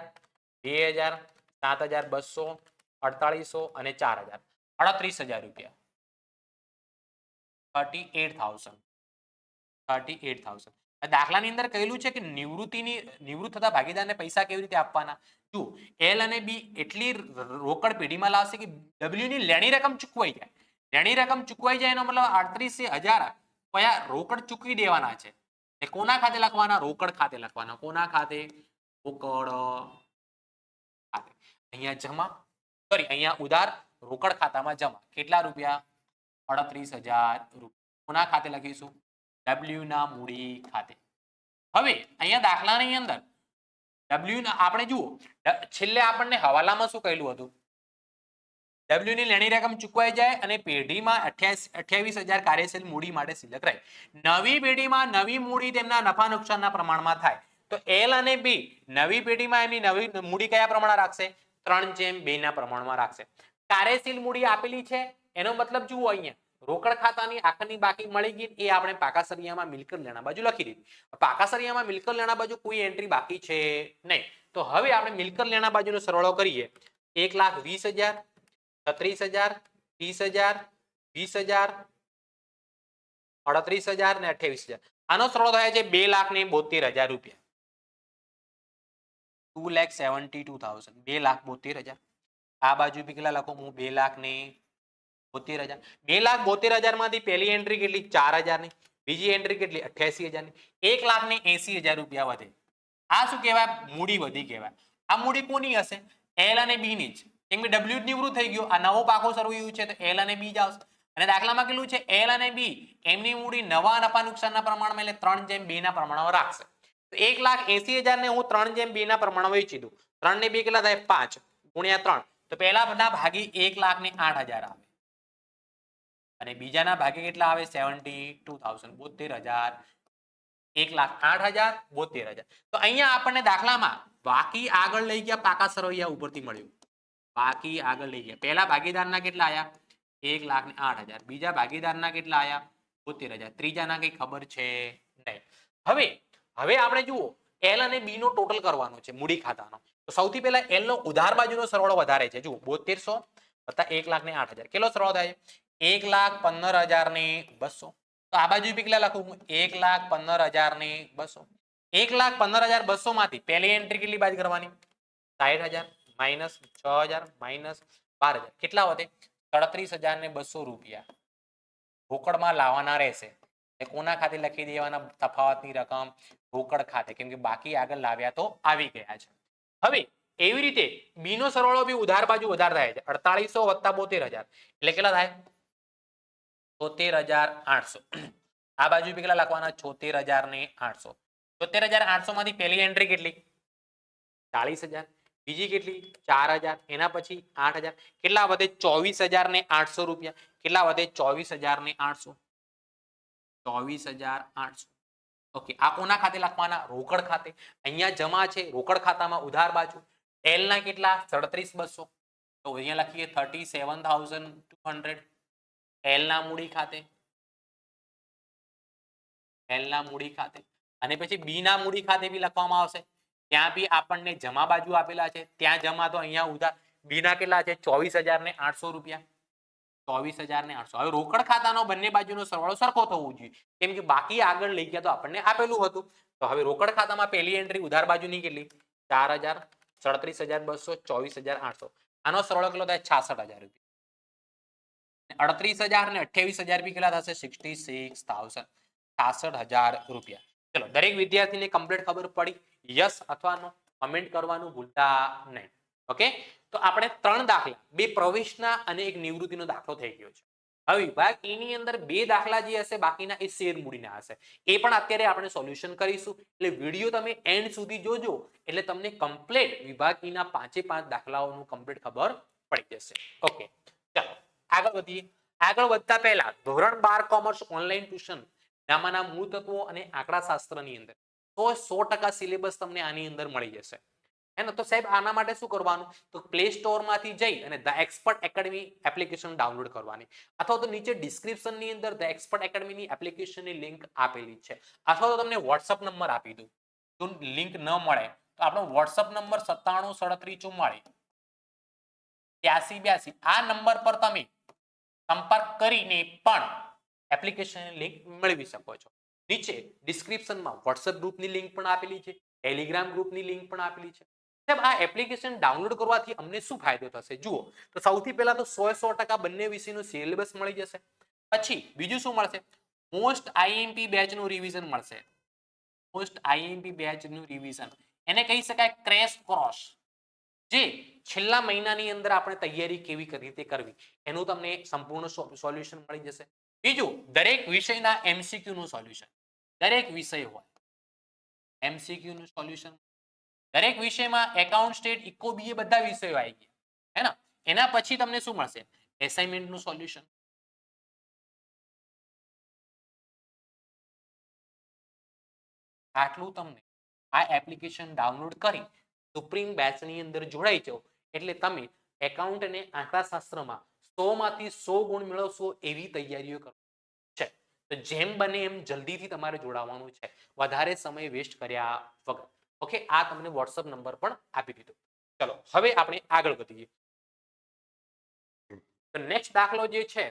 2,000, 7,200, 4,800 અને 4,000. 38,000 રૂપિયા. 38,000. 38,000. દાખલાની અંદર કહેલું છે કે નિવૃત્ત થતા ભાગીદારને પૈસા કેવી રીતે આપવાના? જુઓ, એલ અને બી એટલી રોકડ પેઢીમાં લાવશે કે ડબલ્યુ ની લેણી રકમ ચૂકવાઈ જાય. લેણી રકમ ચૂકવાઈ જાય એનો મતલબ 38,000 કયા રોકડ ચૂકવી દેવાના છે. એ કોના ખાતે લખવાના? રોકડ ખાતે લખવાના. કોના ખાતે? રોકડ ખાતે. અહીંયા જમા, સોરી અહીંયા ઉધાર, રોકડ ખાતામાં જમા. કેટલા રૂપિયા? 38,000 રૂપિયા. કોના ખાતે લખીશું? ડબલ્યુ ના મૂડી ખાતે. હવે અહીંયા દાખલાની અંદર ડબલ્યુ ના આપણે જુઓ, છેલ્લે આપણને હવાલામાં શું કહેલું હતું? ડબલ્યુ ની લેણી રકમ ચૂકવાઈ જાય અને પેઢીમાં 28,000 કાર્યશીલ મૂડી માટે સિલક રહે. નવી પેઢીમાં નવી મૂડી તેમના નફા નુકસાનના પ્રમાણમાં થાય. તો એલ અને બી નવી પેઢીમાં એમની નવી મૂડી કયા પ્રમાણમાં રાખશે? 3:2 ના પ્રમાણમાં રાખશે. કાર્યશીલ મૂડી આપેલી છે, એનો મતલબ જુઓ અહીંયા રોકડ ખાતાની આખરની બાકી મળી ગઈ, એ આપણે પાકા સરિયામાં મિલકત લેણા બાજુ લખી દીધી. પાકા સરિયામાં મિલકત લેણા બાજુ કોઈ એન્ટ્રી બાકી છે નહીં. તો હવે આપણે મિલકત લેણા બાજુનો સરવાળો કરીએ. 1,20,000, 36,000, 30,000, 20,000, 38,000 ને 28,000. આનો સરવાળો થાય છે 2,72,000 રૂપિયા. 2,72,000. 2,72,000. આ બાજુ બી કેટલા લખો? હું 2,72,000. 2,72,000 માંથી પહેલી એન્ટ્રી કેટલી? 4,000 ની. બીજી એન્ટ્રી કેટલી? 88,000 ની. 1,80,000 રૂપિયા વધે. આ શું કહેવાય? મૂડી વધી કહેવાય. આ મૂડી કોની હશે? એલ અને બી ની જ. કેમ કે ડબલ્યુ નિવૃત્ત થઈ ગયો. આ નવો પાકો સરવૈયું છે તો એલ અને બી જ આવશે. અને દાખલામાં કેટલું છે? એલ અને બી એમની મૂડી નવા નફા નુકસાનના પ્રમાણમાં એટલે 3:2 ના પ્રમાણમાં રાખશે. તો 1,80,000 ને હું 3:2 ના પ્રમાણમાં વેચી દઉં. 3 ને 2 કેટલા થાય? 5 ગુણ્યા 3. તો પહેલા બધા ભાગી 1,08,000 આવે. અને બીજાના ભાગે કેટલા આવે? 72,000. 72,000. 1,08,000, 72,000. તો અહીંયા આપણને દાખલામાં બાકી આગળ લઈ ગયા પાકા સરવૈયા ઉપરથી મળ્યું. બાકી આગળ લઈ ગયા. પહેલા ભાગીદારના કેટલા આયા? 1,08,000. બીજા ભાગીદારના કેટલા આયા? 72,000. ત્રીજાના કઈ ખબર છે નહીં. હવે આપણે જુઓ એલ અને બી નો ટોટલ કરવાનો છે મૂડી ખાતાનો. તો સૌથી પહેલા એલ નો ઉધાર બાજુનો સરવાળો વધારે છે. જુઓ 7200 વત્તા 1,08,000 કેટલો સરવાળો થાય? 1,15,200. તો આ બાજુ કેટલા લખું હું? 1,15,200. 1,15,200 માંથી પહેલી એન્ટ્રી કેટલી બાદ કરવાની? 60,000 માઇનસ 6,000 માઇનસ 12,000. કેટલા વધે? 37,200 રૂપિયા રોકડમાં લાવવાના રહેશે. કોના ખાતે લખી દેવાના? તફાવતની રકમ રોકડ ખાતે. કેમ કે બાકી આગળ લાવ્યા તો આવી ગયા છે. હવે એવી રીતે બી નો સરવાળો બી ઉધાર બાજુ વધારે થાય છે. 4,800 વત્તા 72,000 એટલે કેટલા થાય? 76,800. આ બાજુ બી કેટલા લખવાના? 76,800. 76,800 માંથી પહેલી એન્ટ્રી કેટલી? 40,000. બીજી કેટલી? 4,000. એના પછી 8,000. કેટલા વધે? 24,800 રૂપિયા. કેટલા વધે? 24,800. 24,800. ઓકે, આ કોના ખાતે લખવાના? રોકડ ખાતે. અહીંયા જમા છે રોકડ ખાતામાં ઉધાર બાજુ. એલ ના કેટલા? 37,200. તો અહીંયા લખીએ 37,200. એલ ના મૂડી ખાતે. એલ ના મૂડી ખાતે. અને પછી બી ના મૂડી ખાતે બી લખવામાં આવશે. ત્યાં બી આપણને જમા બાજુ આપેલા છે. ત્યાં જમા તો અહીંયા ઉધાર. બી ના કેટલા છે? 24,800 રૂપિયા. 24,800. હવે રોકડ ખાતાનો બંને બાજુનો સરવાળો સરખો થવો જોઈએ. કેમ કે બાકી આગળ લઈ ગયા તો આપણને આપેલું હતું. તો હવે રોકડ ખાતામાં પહેલી એન્ટ્રી ઉધાર બાજુની કેટલી? 4,000, 37,200, 24,800. આનો સરવાળો કેટલો થાય? 66,000 રૂપિયા. 38,000 ને 28,000 બી કેટલા થશે? 66,000. 66,000 રૂપિયા. ચલો, દરેક વિદ્યાર્થીને કમ્પ્લીટ ખબર પડી? યસ અથવા નો કમેન્ટ કરવાનું ભૂલતા નહીં. ઓકે, તો આપણે 3 દાખલા, 2 પ્રવેશના અને 1 નિવૃત્તિનો દાખલો થઈ ગયો છે. હવે વિભાગ ઈ ની અંદર બે દાખલા જે હશે બાકીના એ શેર મૂડીના હશે, એ પણ અત્યારે આપણે સોલ્યુશન કરીશું. એટલે વિડીયો તમે એન્ડ સુધી જોજો એટલે તમને કમ્પ્લીટ વિભાગ ઈ ના 5 દાખલાઓનું કમ્પ્લીટ ખબર પડી જશે. ઓકે, ચાલો આગળ વધીએ. આગળ વધતા પહેલા ધોરણ 12 કોમર્સ ઓનલાઈન ટ્યુશન નામાંના મૂળ તત્વો અને આંકડાશાસ્ત્રની અંદર 100% સિલેબસ તમને આની અંદર મળી જશે. હે ને? તો સાહેબ આના માટે શું કરવાનું? તો પ્લે સ્ટોર માંથી જઈ અને the expert academy application download કરવાની, અથવા તો નીચે ડિસ્ક્રિપ્શન ની અંદર ધ એક્સપર્ટ એકેડમીની એપ્લિકેશનની લિંક આપેલી છે, અથવા તો તમને વોટ્સઅપ નંબર આપી દઉં. જો લિંક ન મળે તો આપણો વોટ્સઅપ નંબર 9737448382. આ નંબર પર તમે સંપર્ક કરીને પણ એપ્લિકેશનની લિંક મેળવી શકો છો. નીચે ડિસ્ક્રિપ્શનમાં વોટ્સએપ ગ્રુપની લિંક પણ આપેલી છે, ટેલિગ્રામ ગ્રુપની લિંક પણ આપેલી છે. સાહેબ આ એપ્લિકેશન ડાઉનલોડ કરવાથી અમને શું ફાયદો થશે? જુઓ, તો સૌથી પહેલા તો 100% બંને વિષયનું સિલેબસ મળી જશે. પછી બીજું શું મળશે? મોસ્ટ આઈએમપી બેચનું રિવિઝન મળશે. મોસ્ટ આઈએમપી બેચનું રિવિઝન એને કહી શકાય ક્રેશ કોર્સ, જે છેલ્લા મહિનાની અંદર આપણે તૈયારી કેવી રીતે કરવી એનું તમને સંપૂર્ણ સોલ્યુશન મળી જશે. બીજું, દરેક વિષયના એમસીક્યુ નું સોલ્યુશન. દરેક વિષય હોય એમસીક્યુ નું સોલ્યુશન. દરેક વિષયમાં એકાઉન્ટ, સ્ટેટ, ઇકો, બીએ બધા વિષયો આવી ગયા, હે ને? એના પછી તમને શું મળશે? એસાઇનમેન્ટ નું સોલ્યુશન. આટલું તમને આ એપ્લિકેશન ડાઉનલોડ કરી સુપ્રીમ બેચની અંદર જોડાઈ જાઓ એટલે તમે એકાઉન્ટ અને આંકડાશાસ્ત્રમાં 100 માંથી 100 ગુણ મેળવશો એવી તૈયારીઓ કરો છે. તો જેમ બને એમ જલ્દીથી તમારે જોડાવાનું છે, વધારે સમય વેસ્ટ કર્યા વગર. ઓકે, આ તમને વોટ્સઅપ નંબર પણ આપી દીધો. ચલો હવે આપણે આગળ વધીએ. તો નેક્સ્ટ દાખલો જે છે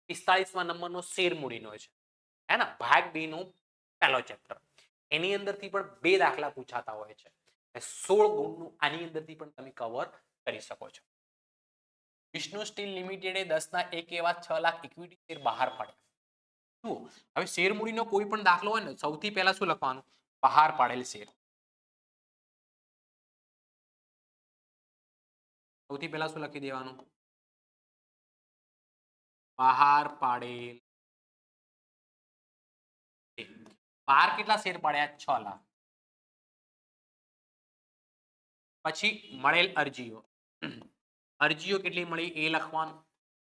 45મા નંબરનો શેર મૂડીનો છે, હે ને? ભાગ બી નો પહેલો ચેપ્ટર. એની અંદરથી પણ બે દાખલા પૂછાતા હોય છે. 16 ગુણનું આની અંદરથી પણ તમે કવર કરી શકો છો. વિષ્ણુ સ્ટીલ લિમિટેડે 10/1 એવા 6 લાખ ઇક્વિટી શેર બહાર પાડ્યા. જુઓ, હવે શેર મૂડીનો કોઈ પણ દાખલો હોય ને, સૌથી પહેલા શું લખવાનું? બહાર પાડેલ શેર. સૌથી પહેલા શું લખી દેવાનું? બહાર પાડેલ. બહાર કેટલા શેર પાડ્યા? 6 લાખ. પછી મળેલ અરજીઓ. અરજીઓ કેટલી મળી એ લખવાનું.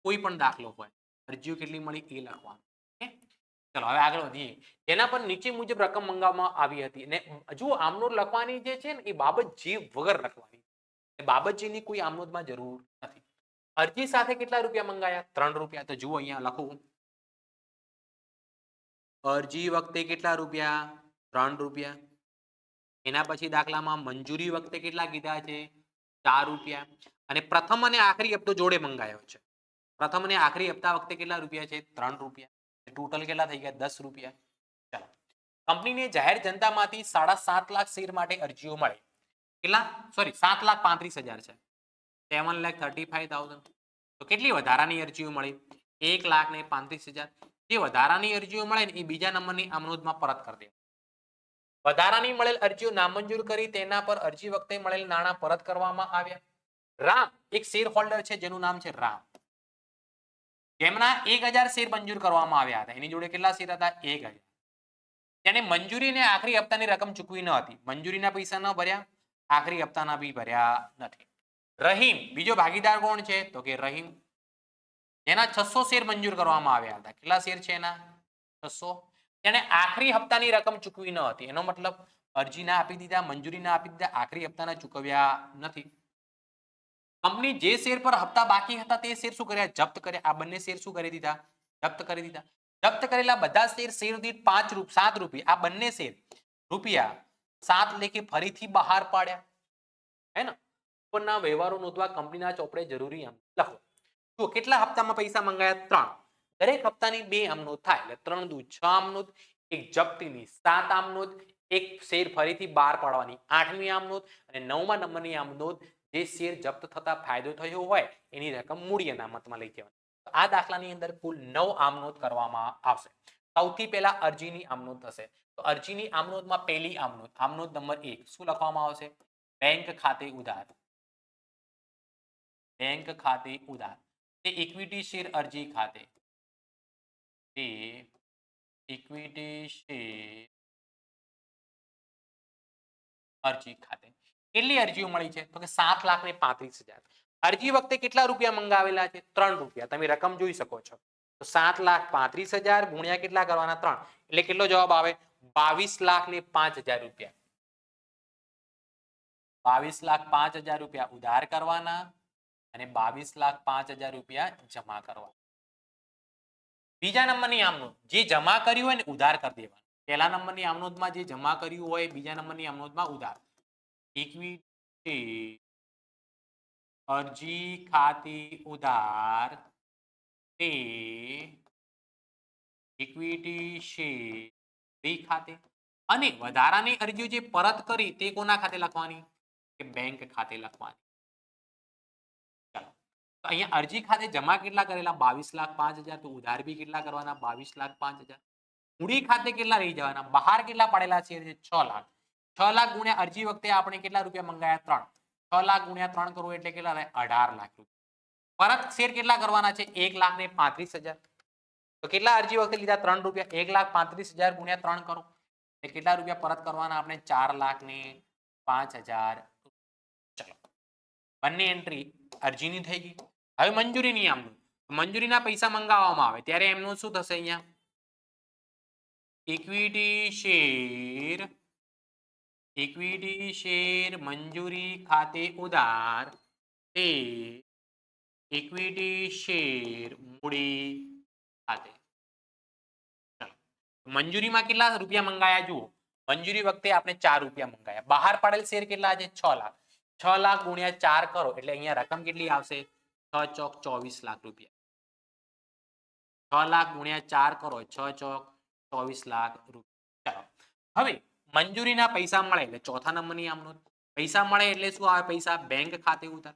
કોઈ પણ દાખલો હોય, અરજીઓ કેટલી મળી એ લખવાનું. ચલો હવે આગળ વધીએ. એના પર નીચે મુજબ રકમ મંગાવવામાં આવી હતી. અને જુઓ, આમનોટ લખવાની જે છે ને એ બાબત જે વગર લખવાની. બાબત જેની કોઈ આમનોટમાં જરૂર નથી. અરજી સાથે કેટલા રૂપિયા મંગાયા? 3 રૂપિયા. તો જુઓ અહીંયા લખું, અરજી વખતે કેટલા રૂપિયા? 3 રૂપિયા. એના પછી દાખલામાં મંજૂરી વખતે કેટલા કીધા છે? 4 રૂપિયા. અને પ્રથમ અને આખરી હપ્તો જોડે મંગાયો છે. પ્રથમ અને આખરી હપ્તા વખતે કેટલા રૂપિયા છે? 3 રૂપિયા. ટોટલ કેટલા થઈ ગયા? 10 રૂપિયા. ચાલો, કંપનીને જાહેર જનતામાંથી 7.5 લાખ શેર માટે અરજીઓ મળી. કેટલા? સોરી, 7,35,000 છે. 7,35,000. તો કેટલી વધારાની અરજીઓ મળી? 1,35,000. જે વધારાની અરજીઓ મળે ને એ બીજા નંબરની આમનોંધમાં પરત કરી દે. વધારાની મળેલ અરજીઓ નામંજૂર કરી તેના પર અરજી વખતે મળેલ નાણાં પરત કરવામાં આવ્યા. રામ એક શેર હોલ્ડર છે જેનું નામ છે રામ, જેમના 1,000 શેર મંજૂર કરવામાં આવ્યા હતા. એની જોડે કેટલા શેર હતા? 1,000. તેને મંજૂરી અને આખરી હપ્તાની રકમ ચૂકવી ન હતી. મંજૂરીના પૈસા ન ભર્યા, આખરી હપ્તાના બી ભર્યા નથી. રહીમ બીજો ભાગીદાર કોણ છે? તો કે રહીમ, જેના 600 શેર મંજૂર કરવામાં આવ્યા હતા. કેટલા શેર છે એના? 600. તેને આખરી હપ્તાની રકમ ચૂકવી ન હતી. એનો મતલબ અરજી ના આપી દીધા, મંજૂરી ના આપી દીધા, આખરી હપ્તાના ચૂકવ્યા નથી. કંપની જે શેર પર હપ્તા બાકી હતા તે શેર શું કર્યા? જપ્ત કર્યા. આ બંને શેર શું કરી દીધા? જપ્ત કરી દીધા. જપ્ત કરેલા બધા શેર દીઠ 7 રૂપિયા. આ બંને શેર રૂપિયા 7 લેખે ફરીથી બહાર પાડ્યા, હે ને? ઉપરના વ્યવહારો નોંધવા કંપનીના ચોપડે જરૂરી લખો. તો કેટલા હપ્તામાં પૈસા મંગાયા? 3. દરેક હપ્તાની 2 આમનોંધ થાય એટલે 3 દુ 6 આમનોંધ, એક જપ્તીની 7 આમનોંધ, એક શેર ફરીથી બહાર પાડવાની 8મી આમનોંધ, અને 9મા નંબરની આમનોંધ જે શેર જપ્ત થતા ફાયદો થયો હોય એની રકમ મૂડી અનામતમાં લઈ જવાની. આ દાખલાની અંદર કુલ 9 આમનોંધ કરવામાં આવશે. સૌથી પહેલા અરજીની આમનોંધ થશે. તો અરજીની આમનોંધમાં પહેલી આમનોંધ, આમનોંધ નંબર 1 શું લખવામાં આવશે? બેંક ખાતે ઉધાર. બેંક ખાતે ઉધાર. તે ઇક્વિટી શેર અરજી ખાતે તે ઇક્વિટી શેર અરજી ખાતે કેટલી અરજીઓ મળી છે તો કે 7,35,000 અરજી વખતે કેટલા રૂપિયા મંગાવેલા છે 3 રૂપિયા તમે રકમ જોઈ શકો છો તો 7,35,000 ગુણ્યા કેટલા કરવાના 3 એટલે કેટલો જવાબ આવે 22,05,000 રૂપિયા 22,05,000 રૂપિયા ઉધાર કરવાના અને 22,05,000 રૂપિયા જમા કરવા બીજા નંબરની આમનોંધ જે જમા કર્યું હોય ને ઉધાર કરી દેવાનું પહેલા નંબરની આમનોંધમાં જે જમા કર્યું હોય બીજા નંબરની આમનોંધમાં ઉધાર ઇક્વિટી અરજી ખાતી ઉધાર તે ઇક્વિટી શેર ખાતે અને વધારાની અરજીઓ જે પરત કરી તે કોના ખાતે લખવાની કે બેંક ખાતે લખવાની ચાલો તો અહીંયા અરજી ખાતે જમા કેટલા કરેલા 22,05,000 તો ઉધાર બી કેટલા કરવાના 22,05,000 મૂડી ખાતે કેટલા રહી જવાના બહાર કેટલા પડેલા છે 6 લાખ 6 લાખ ગુણ્યા અરજી વખતે આપણે કેટલા રૂપિયા મંગાયા 3 6 લાખ ગુણ્યા 3 કરવું એટલે કેટલા થાય 18 લાખ રૂપિયા પરત શેર કેટલા કરવાના છે 1,35,000 તો કેટલા અરજી વખતે લીધા 3 રૂપિયા 1,35,000 ગુણ્યા 3 કરો એટલે કેટલા રૂપિયા પરત કરવાના આપણે 4,05,000 ચલો બંને એન્ટ્રી અરજીની થઈ ગઈ હવે મંજૂરીની આમનું મંજૂરીના પૈસા મંગાવવામાં આવે ત્યારે એમનું શું થશે અહીંયા ઇક્વિટી શેર મંજૂરી ખાતે ઉધાર તે ઇક્વિટી શેર મૂડી ખાતે મંજૂરીમાં કેટલા રૂપિયા મંગાયા જુઓ મંજૂરી વખતે આપણે 4 રૂપિયા મંગાયા બહાર પડેલ શેર કેટલા છે 6 લાખ 6 લાખ ગુણ્યા 4 કરો એટલે અહીંયા રકમ કેટલી આવશે 6 ચોક 24 લાખ રૂપિયા 6 લાખ ગુણ્યા 4 કરો 6 ચોક 24 લાખ રૂપિયા ચાલો હવે મંજૂરીના પૈસા મળે એટલે ચોથા નંબરની આમનોંધ પૈસા મળે એટલે શું આવે પૈસા બેંક ખાતે ઉતાર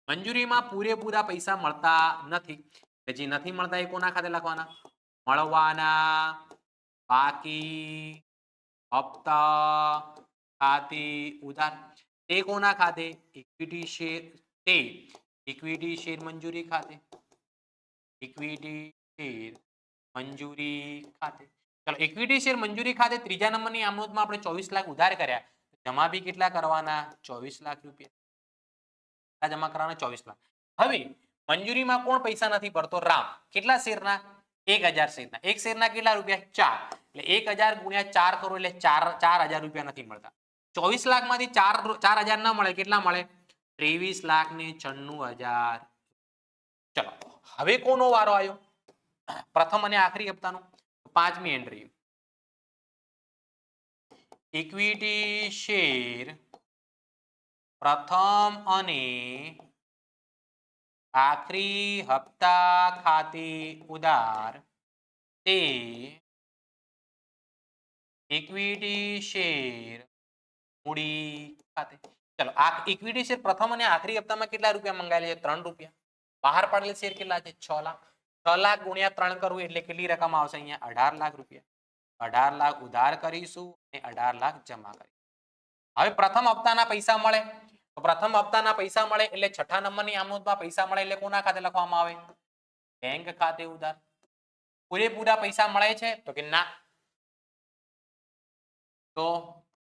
મંજૂરીમાં પૂરેપૂરા પૈસા મળતા નથી જે નથી મળતા એ કોના ખાતે લખવાના મળવાના બાકી હપ્તા ખાતે ઉધાર તે કોના ખાતે ઇક્વિટી શેર મંજૂરી ખાતે ઇક્વિટી શેર મંજૂરી ખાતે ચલો ઇક્વિટી શેર મંજૂરી ખાતે ત્રીજા નંબરની આમનોંધમાં આપણે 24 લાખ ઉધાર કર્યા જમા બી કેટલા કરવાના 24 લાખ રૂપિયા જમા કરવાના 24 લાખ હવે મંજૂરીમાં કોણ પૈસા નથી ભરતો રામ કેટલા શેરના 1000 શેરના એક શેરના કેટલા રૂપિયા 4 એટલે 1000 ગુણ્યા 4 કરો એટલે 4,000 રૂપિયા નથી મળતા 24 લાખમાંથી 4,000 ના મળે કેટલા મળે 23,96,000 ચલો હવે કોનો વારો આવ્યો પ્રથમ અને આખરી હપ્તાનો પાંચમી એન્ટ્રી ઇક્વિટી શેર પ્રથમ અને આખરી હપ્તા ખાતે ઉધાર તે ઇક્વિટી શેર મૂડી ખાતે ચલો આ ઇક્વિટી શેર પ્રથમ અને આખરી હપ્તામાં કેટલા રૂપિયા મંગાવેલા છે 3 રૂપિયા બહાર પાડેલ શેર કેટલા છે 6 લાખ 6 લાખ ગુણ્યા 3 કરવું એટલે કેટલી રકમ આવશે અહીંયા 18 લાખ રૂપિયા 18 લાખ ઉધાર કરીશું અને 18 લાખ જમા કરીશું હવે પ્રથમ હપ્તાના પૈસા મળે તો પ્રથમ હપ્તાના પૈસા મળે એટલે છઠ્ઠા નંબરની આમનોંધમાં પૈસા મળે એટલે કોના ખાતે લખવામાં આવે બેંક ખાતે ઉધાર પૂરેપૂરા પૈસા મળે છે તો કે ના તો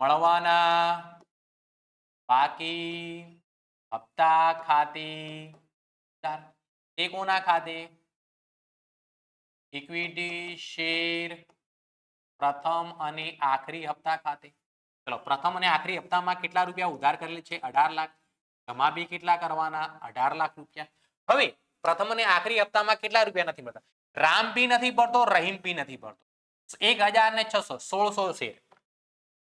મળવાના બાકી હપ્તા ખાતે ઉધાર તે કોના ખાતે ઇક્વિટી શેર પ્રથમ અને આખરી હપ્તા ખાતે ચલો પ્રથમ અને આખરી હપ્તામાં કેટલા રૂપિયા ઉધાર કરેલ છે 18 લાખ જમા બી કેટલા કરવાના 18 લાખ રૂપિયા હવે પ્રથમ અને આખરી હપ્તામાં કેટલા રૂપિયા નથી મળતા રામ બી નથી ભરતો રહીમ બી નથી ભરતો 1,600 1600 શેર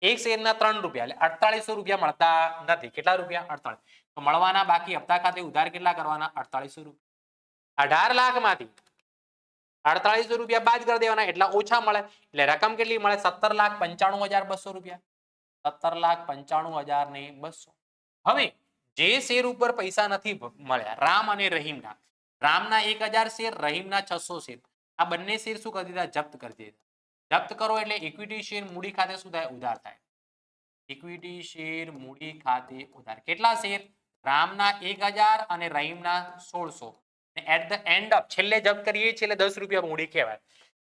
એક શેરના 3 રૂપિયા એટલે 4800 રૂપિયા મળતા નથી કેટલા રૂપિયા 48 તો મળવાના બાકી હપ્તા ખાતે ઉધાર કેટલા કરવાના 4800 રૂપિયા 18 લાખમાંથી 4800 રૂપિયા બાદ કરી દેવાના એટલા ઓછા મળે એટલે રકમ કેટલી મળે 17,95,200 રૂપિયા 17,95,200 હવે જે શેર ઉપર પૈસા નથી મળ્યા રામ અને રહીમના રામના 1,000 શેર રહીમના 600 શેર આ બંને શેર શું કરી દીધા જપ્ત કરી દીધા જપ્ત કરો એટલે ઇક્વિટી શેર મૂડી ખાતે શું થાય ઉધાર થાય ઇક્વિટી શેર મૂડી ખાતે ઉધાર કેટલા શેર રામના 1,000 અને રહીમના 1600 એટ ધ એન્ડ ઓફ છેલ્લે જપ્ત કરીએ છીએ એટલે 10 રૂપિયા મૂડી કહેવાય.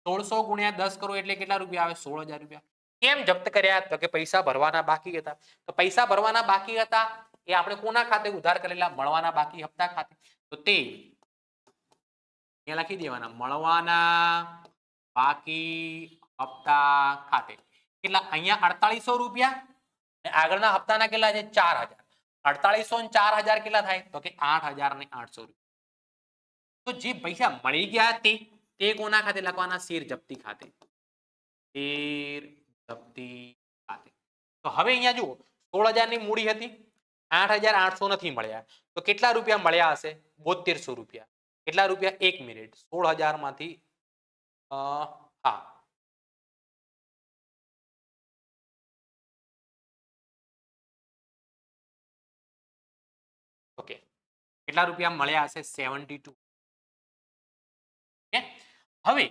1600 ગુણ્યા 10 કરો એટલે કેટલા રૂપિયા આવે? 16000 રૂપિયા. કેમ જપ્ત કર્યા? તો કે પૈસા ભરવાના બાકી હતા. તો પૈસા ભરવાના બાકી હતા એ આપણે કોના ખાતે ઉધાર કરેલા? મળવાના બાકી હપ્તા ખાતે. તો તે અહીંયા લખી દેવાના મળવાના બાકી હપ્તા ખાતે. કેટલા? અહીંયા 4800 રૂપિયા અને આગળના હપ્તાના કેટલા છે? 4000. 4800 ને 4000 કેટલા થાય? તો કે 8800 રૂપિયા. તો જે પૈસા મળી ગયા તે કોના ખાતે લખવાના? શેર જપ્તી ખાતે. શેર જપ્તી ખાતે. તો હવે અહીંયા જુઓ 16000 ની મૂડી હતી, 8800 નથી મળ્યા. તો કેટલા રૂપિયા મળ્યા હશે? 7200 રૂપિયા. કેટલા રૂપિયા? 1 મિનિટ. 16000 માંથી હા ઓકે, કેટલા રૂપિયા મળ્યા હશે? 72. હવે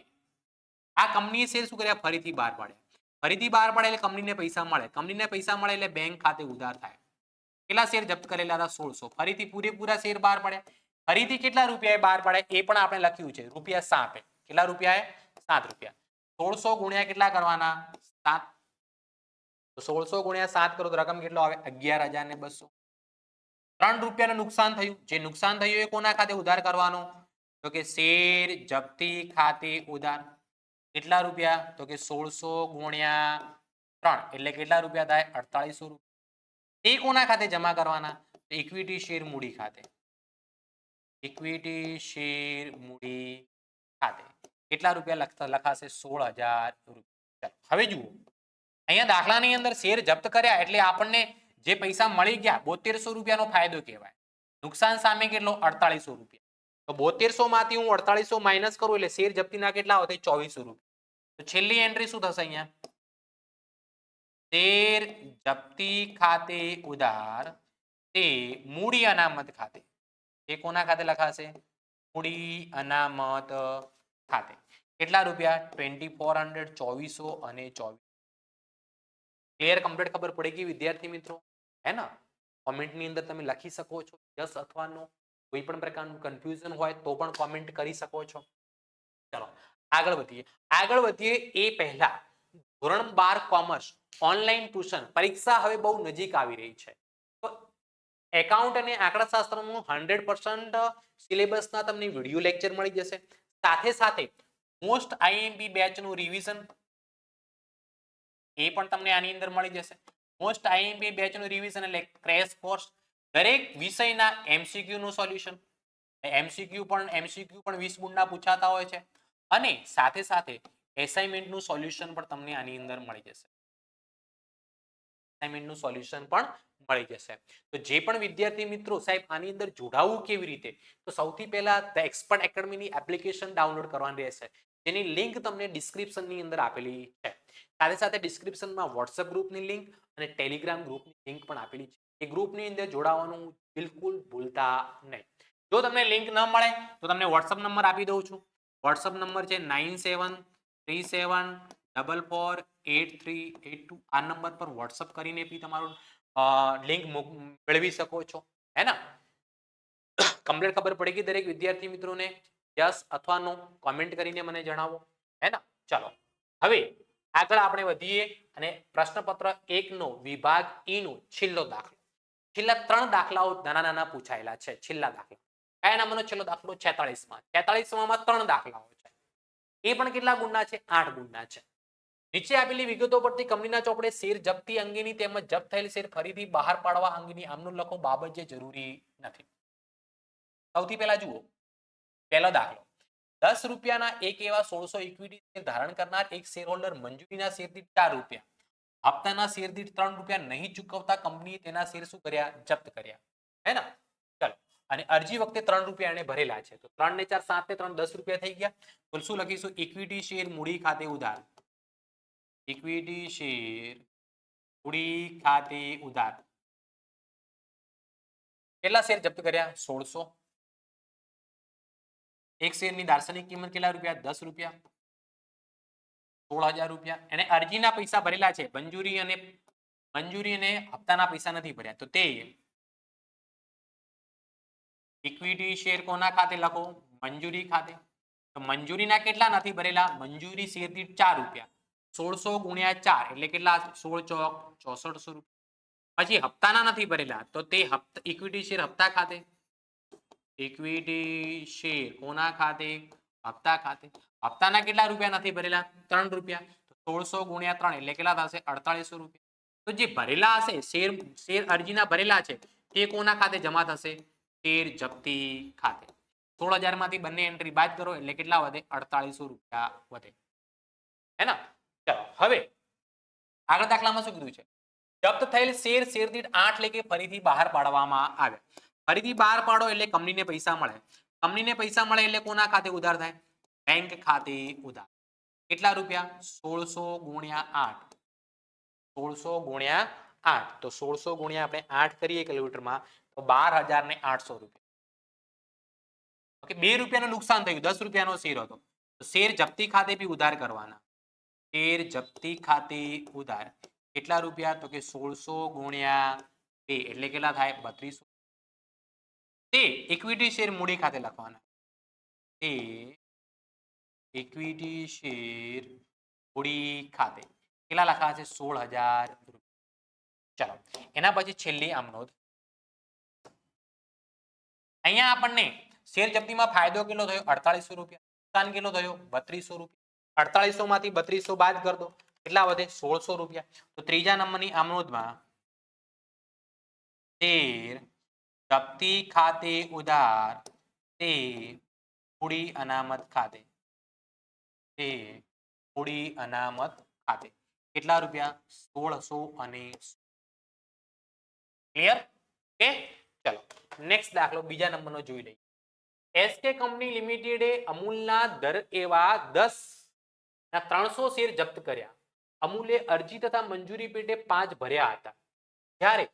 આ કંપનીએ શેર શું કર્યા? ફરીથી બહાર પાડ્યા. ફરીથી બહાર પાડે એટલે કંપનીને પૈસા મળે. કંપનીને પૈસા મળે એટલે બેંક ખાતે ઉધાર થાય. કેટલા શેર જપ્ત કરેલા હતા? 1600. ફરીથી પૂરેપૂરા શેર બહાર પાડ્યા. ફરીથી કેટલા રૂપિયા બહાર પાડ્યા એ પણ આપણે લખ્યું છે. રૂપિયા 7. કેટલા રૂપિયા? 7 રૂપિયા. 1600 ગુણ્યા કેટલા કરવાના? 7. તો 1600 ગુણ્યા 7 કરો તો રકમ કેટલો આવે? 11200. 3 રૂપિયાનું નુકસાન થયું. જે નુકસાન થયું એ કોના ખાતે ઉધાર કરવાનો? તો કે શેર જપ્તી ખાતે ઉધાર. કેટલા રૂપિયા? તો કે 1600 ગુણ્યા 3 એટલે કેટલા રૂપિયા થાય? 4800 રૂપિયા. એ કોના ખાતે જમા કરવાના? ઇક્વિટી શેર મૂડી ખાતે. ઇક્વિટી શેર મૂડી ખાતે. કેટલા રૂપિયા લખાશે? 16000 રૂપિયા. હવે જુઓ અહીંયા દાખલાની અંદર શેર જપ્ત કર્યા એટલે આપણને જે પૈસા મળી ગયા 7200 રૂપિયાનો ફાયદો કહેવાય. નુકસાન સામે કેટલો? 4800 રૂપિયા. તો 7200 માંથી હું 4800 માઇનસ કરું એટલે શેર જપ્તીના કેટલા આવશે? 2400 રૂપિયા. તો છેલ્લી એન્ટ્રી શું થશે અહીંયા? શેર જપ્તી ખાતે ઉધાર તે મૂડી અનામત ખાતે. એ કોના ખાતે લખાશે? મૂડી અનામત ખાતે. કેટલા રૂપિયા? 2400, 2400 અને 2400. ક્લિયર? કમ્પ્લીટ ખબર પડી ગઈ વિદ્યાર્થી મિત્રો? હે ને? કોમેન્ટની અંદર તમે લખી શકો છો યસ અથવા નો. કોઈ પણ પ્રકારનું કન્ફ્યુઝન હોય તો પણ કોમેન્ટ કરી શકો છો. ચલો આગળ વધીએ એ પહેલા ધોરણ 12 કોમર્સ ઓનલાઈન ટ્યુશન પરીક્ષા હવે બહુ નજીક આવી રહી છે. તો એકાઉન્ટ અને આંકડાશાસ્ત્રનું 100% સિલેબસના તમને વિડિયો લેક્ચર મળી જશે. સાથે સાથે મોસ્ટ આઈએમપી બેચનું રિવિઝન એ પણ તમને આની અંદર મળી જશે. મોસ્ટ આઈએમપી બેચનું રિવિઝન એટલે ક્રેશ કોર્સ. દરેક વિષયના એમસીક્યુ નું સોલ્યુશન. એમસીક્યુ પણ 20 ગુણના પૂછાતા હોય છે. અને સાથે સાથે એસાઇનમેન્ટનું સોલ્યુશન પણ તમને આની અંદર મળી જશે. એસાઇનમેન્ટનું સોલ્યુશન પણ મળી જશે. તો જે પણ વિદ્યાર્થી મિત્રો સાહેબ આની અંદર જોડાવું કેવી રીતે? તો સૌથી પહેલા ધ એક્સપર્ટ એકેડમીની એપ્લિકેશન ડાઉનલોડ કરવાની રહેશે. જેની લિંક તમને ડિસ્ક્રિપ્શનની અંદર આપેલી છે. સાથે સાથે ડિસ્ક્રિપ્શનમાં વોટ્સએપ ગ્રુપની લિંક અને ટેલિગ્રામ ગ્રુપની લિંક પણ આપેલી છે. એ ગ્રુપની અંદર જોડાવાનું બિલકુલ ભૂલતા નહીં. જો તમને લિંક ન મળે તો તમને વોટ્સએપ નંબર આપી દઉં છું. વોટ્સએપ નંબર છે 9737448382. આ નંબર પર વોટ્સએપ કરીને બી તમારું લિંક મેળવી શકો છો. હે ને? કમ્પ્લીટ ખબર પડી ગઈ દરેક વિદ્યાર્થી મિત્રોને? યસ અથવા નો કોમેન્ટ કરીને મને જણાવો. હે ને? ચલો હવે આગળ આપણે વધીએ અને પ્રશ્નપત્ર 1 નો વિભાગ ઈ નો છેલ્લો દાખલો. છેલ્લા 3 દાખલાઓ નાના પૂછાયેલા છે. છેલ્લા દાખલા કયા નામનો છેલ્લો દાખલો? 46માં. 46માં 3 દાખલાઓ છે. એ પણ કેટલા ગુણના છે? 8 ગુણના છે. નીચે આપેલી વિગતો પરથી કંપનીના ચોપડે શેર જપ્તી અંગેની તેમજ જપ્ત થયેલ શેર ફરીથી બહાર પાડવા અંગેની આમનું લખો બાબત જે જરૂરી નથી. સૌથી પહેલા જુઓ પહેલો દાખલો. 10 રૂપિયાના એક એવા 1600 ઇક્વિટી શેર ધારણ કરનાર એક શેર હોલ્ડર મંજૂરીના શેર દીઠ 4 રૂપિયા, હપ્તાના શેર દીઠ 3 રૂપિયા નહીં ચૂકવતા કંપનીએ તેના શેર શું કર્યા? જપ્ત કર્યા. હે ને? ચલો અને અરજી વખતે 3 રૂપિયા એને ભરેલા છે. તો 3 ને 4 7 ને 3 10 રૂપિયા થઈ ગયા. તો શું લખીશું? ઇક્વિટી શેર મૂડી ખાતે ઉધાર. ઇક્વિટી શેર મૂડી ખાતે ઉધાર. કેટલા શેર જપ્ત કર્યા? 1600. એક શેરની દાર્શનિક કિંમત કેટલા રૂપિયા? 10 રૂપિયા. 16000 રૂપિયા. એને અરજીના પૈસા ભરેલા છે. મંજૂરી અને હપ્તાના પૈસા નથી ભર્યા. તો તે ઇક્વિટી શેર કોના ખાતે લખો? મંજૂરી ખાતે. તો મંજૂરીના કેટલા નથી ભરેલા? મંજૂરી શેર દીઠ 4 રૂપિયા. 1600 ગુણ્યા 4 એટલે કેટલા? 16 ચોક 6400 રૂપિયા. પછી હપ્તાના નથી ભરેલા તો તે ઇક્વિટી શેર હપ્તા ખાતે. ઇક્વિટી શેર કોના ખાતે? હપ્તા ખાતે. હપ્તાના કેટલા રૂપિયા નથી ભરેલા? 3 રૂપિયા. તો 1600 ગુણ્યા 3 એટલે કેટલા થશે? 4800 રૂપિયા. તો જે ભરેલા હશે શેર અરજીના ભરેલા છે તે કોના ખાતે જમા થશે? શેર જપ્તી ખાતે. 16000 માંથી બંને એન્ટ્રી બાદ કરો એટલે કેટલા વધે? 4800 રૂપિયા વધે. હે ને? ચલો હવે આગળ દાખલામાં શું કીધું છે? જપ્ત થયેલ શેર દીઠ 8 લેખે ફરીથી બહાર પાડવામાં આવે. ફરીથી બહાર પાડો એટલે કંપનીને પૈસા મળે. કંપનીને પૈસા મળે એટલે કોના ખાતે ઉધાર થાય? બેંક ખાતે ઉધાર. કેટલા રૂપિયા? 1600 ગુણ્યા 8. 1600 ગુણ્યા 8. તો 1600 ગુણ્યા આપણે 8 કરીએ કેલ્ક્યુલેટરમાં તો 12800 રૂપિયા. ઓકે, 2 રૂપિયાનું નુકસાન થયું. 10 રૂપિયાનો શેર હતો. તો શેર જપ્તી ખાતે બી ઉધાર કરવાના. શેર જપ્તી ખાતે ઉધાર. કેટલા રૂપિયા? તો કે 1600 ગુણ્યા 2 એટલે કેટલા થાય? 3200. તે ઇક્વિટી શેર મૂડી ખાતે લખવાના. તે ઇક્વિટી શેર મૂડી ખાતે કેટલા લખા છે? 16000 રૂપિયા. ચલો એના પછી છેલ્લી આમ નોંધ. અહીંયા આપણને શેર જપ્તીમાં ફાયદો કેટલો થયો? 4800 રૂપિયા. નુકસાન કેટલો થયો? 3200 રૂપિયા. 4800 માંથી 3200 બાદ કર દો. કેટલા વધે? 1600 રૂપિયા. તો ત્રીજા નંબરની આમ નોંધમાં શેર જપ્તી ખાતે ઉધાર તે મૂડી અનામત ખાતે. તે મૂડી અનામત ખાતે કેટલા રૂપિયા? 1600 અને ક્લિયર? ઓકે ચલો નેક્સ્ટ દાખલો બીજા નંબરનો જોઈ લઈએ. એસકે કંપની લિમિટેડે અમૂલના દર એવા 10 ના 300 શેર જપ્ત કર્યા. અમૂલે અરજી તથા મંજૂરી પેટે 5 ભર્યા હતા. જ્યારે